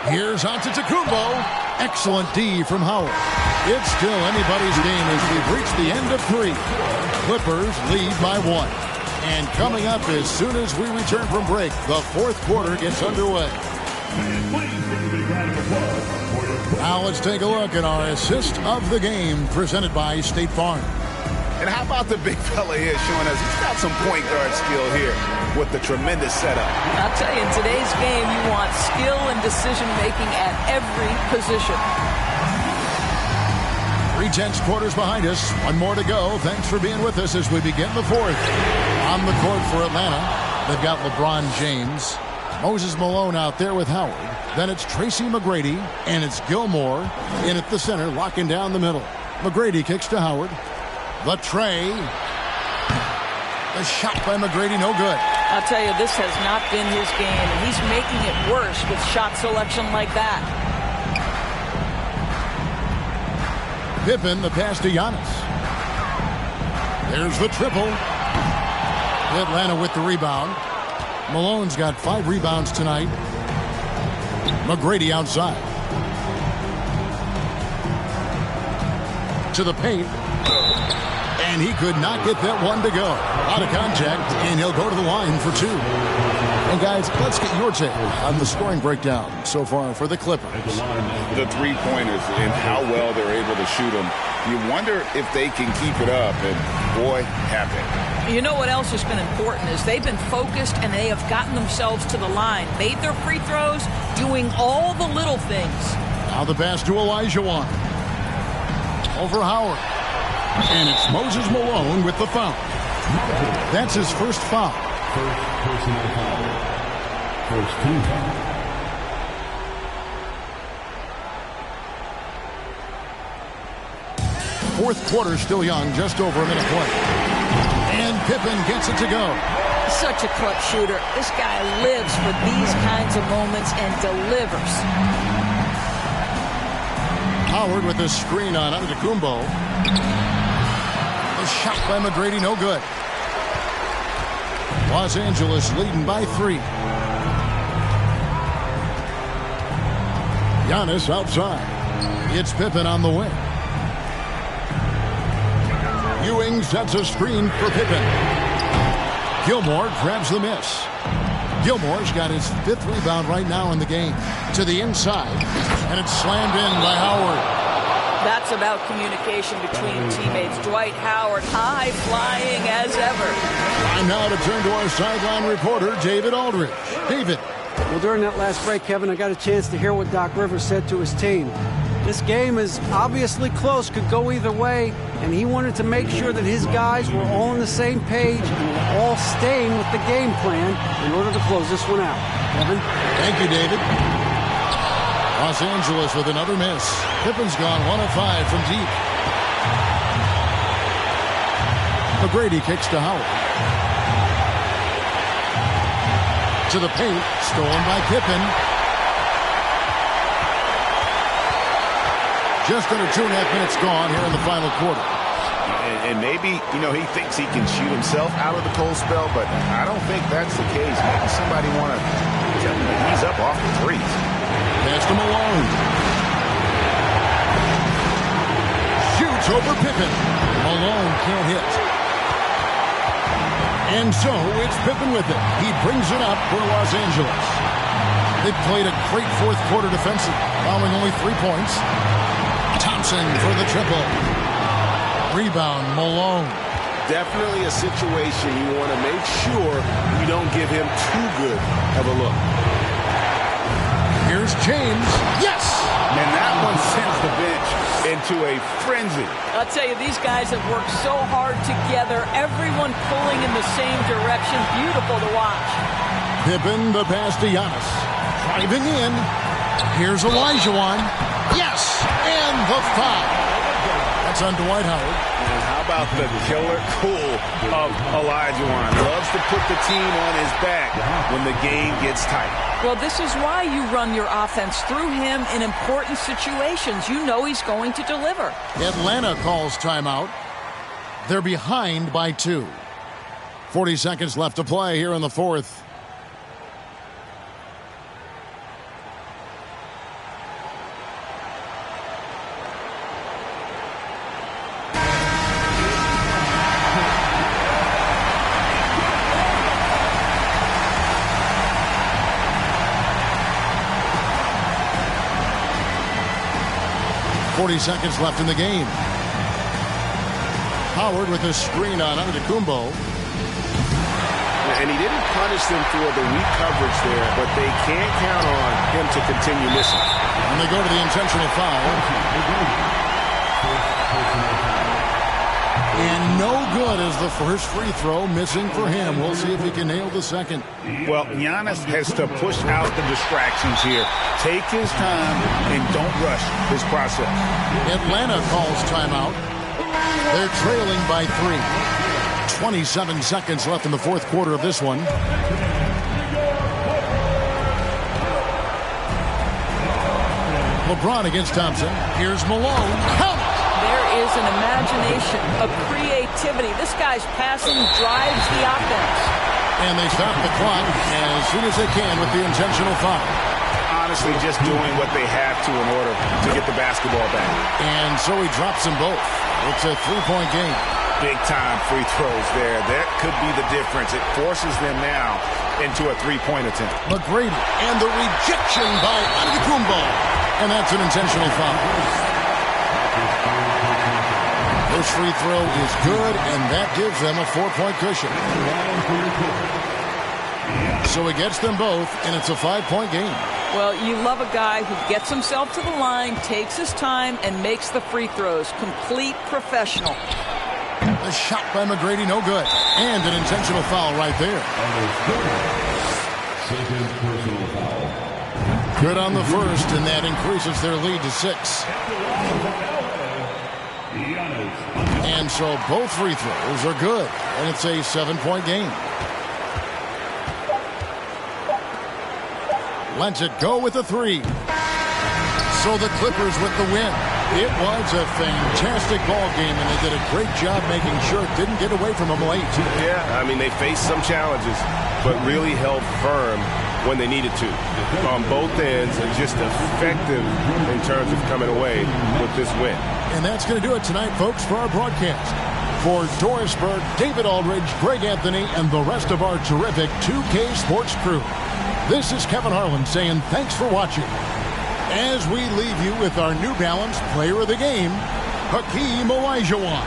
Here's Antetokounmpo. Excellent D from Howard. It's still anybody's game as we've reached the end of 3. Clippers lead by 1. And coming up as soon as we return from break, the fourth quarter gets underway. Now let's take a look at our assist of the game presented by State Farm. And how about the big fella here showing us he's got some point guard skill here with the tremendous setup. I'll tell you, in today's game, you want skill and decision-making at every position. 3/10 quarters behind us. 1 more to go. Thanks for being with us as we begin the fourth. On the court for Atlanta, they've got LeBron James. Moses Malone out there with Howard. Then it's Tracy McGrady, and it's Gilmore in at the center, locking down the middle. McGrady kicks to Howard. The tray. The shot by McGrady, no good. I'll tell you, this has not been his game, and he's making it worse with shot selection like that. Pippen, the pass to Giannis. There's the triple. Atlanta with the rebound. Malone's got 5 rebounds tonight. McGrady outside. To the paint. And he could not get that one to go. A lot of contact, and he'll go to the line for 2. And guys, let's get your take on the scoring breakdown so far for the Clippers. The three-pointers and how well they're able to shoot them. You wonder if they can keep it up, and boy, have they. You know what else has been important is they've been focused and they have gotten themselves to the line, made their free throws, doing all the little things. Now the pass to Olajuwon. Over Howard. And it's Moses Malone with the foul. That's his first foul. First personal foul. First team foul. Fourth quarter still young, just over a minute play. And Pippen gets it to go. Such a clutch shooter. This guy lives for these kinds of moments and delivers. Howard with a screen on Antetokounmpo. A shot by McGrady, no good. Los Angeles leading by 3. Giannis outside. It's Pippen on the wing. Ewing sets a screen for Pippen. Gilmore grabs the miss. Gilmore's got his 5th rebound right now in the game. To the inside, and it's slammed in by Howard. That's about communication between teammates. Dwight Howard, high flying as ever. Time now to turn to our sideline reporter, David Aldridge. David. Well, during that last break, Kevin, I got a chance to hear what Doc Rivers said to his team. This game is obviously close, could go either way, and he wanted to make sure that his guys were all on the same page and were all staying with the game plan in order to close this one out. Kevin? Thank you, David. Los Angeles with another miss. Pippen's gone 1 of 5 from deep. McGrady kicks to Howard. To the paint, stolen by Pippen. Just under 2.5 minutes gone here in the final quarter. And maybe, he thinks he can shoot himself out of the cold spell, but I don't think that's the case. Maybe somebody want to tell him that he's up off the threes. Pass to Malone. Shoots over Pippen. Malone can't hit. And so it's Pippen with it. He brings it up for Los Angeles. They've played a great fourth quarter defensive, allowing only 3 points. Thompson for the triple. Rebound, Malone. Definitely a situation you want to make sure you don't give him too good of a look. Here's James. Yes! And that one sends the bench into a frenzy. I'll tell you, these guys have worked so hard together. Everyone pulling in the same direction. Beautiful to watch. Pippen, the pass to Giannis. Driving in. Here's Olajuwon. Yes! And the foul. That's on Dwight Howard. And how about the killer cool of Olajuwon? Loves to put the team on his back when the game gets tight. Well, this is why you run your offense through him in important situations. You know he's going to deliver. Atlanta calls timeout. They're behind by 2. 40 seconds left to play here in the fourth. Seconds left in the game. Howard with a screen on Antetokounmpo. And he didn't punish them for the weak coverage there, but they can't count on him to continue missing. And they go to the intentional foul. And no good as the first free throw, missing for him. We'll see if he can nail the second. Well, Giannis has to push out the distractions here. Take his time and don't rush his process. Atlanta calls timeout. They're trailing by 3. 27 seconds left in the fourth quarter of this one. LeBron against Thompson. Here's Malone. Count! There is an imagination, a creativity. This guy's passing drives the offense. And they stop the clock as soon as they can with the intentional foul. Honestly, just doing what they have to in order to get the basketball back. And so he drops them both. It's a three-point game. Big-time free throws there. That could be the difference. It forces them now into a three-point attempt. McGrady and the rejection by Antetokounmpo. And that's an intentional foul. This free throw is good, and that gives them a 4-point cushion. So he gets them both, and it's a 5-point game. Well, you love a guy who gets himself to the line, takes his time, and makes the free throws. Complete professional. A shot by McGrady, no good. And an intentional foul right there. Good on the first, and that increases their lead to 6. And so both free throws are good, and it's a 7-point game. Lets it go with a 3. So the Clippers with the win. It was a fantastic ball game, and they did a great job making sure it didn't get away from them late. Yeah, I mean, they faced some challenges, but really held firm when they needed to. On both ends, and just effective in terms of coming away with this win. And that's going to do it tonight, folks, for our broadcast. For Doris Burke, David Aldridge, Greg Anthony, and the rest of our terrific 2K Sports crew, this is Kevin Harlan saying thanks for watching. As we leave you with our New Balance Player of the Game, Hakeem Olajuwon.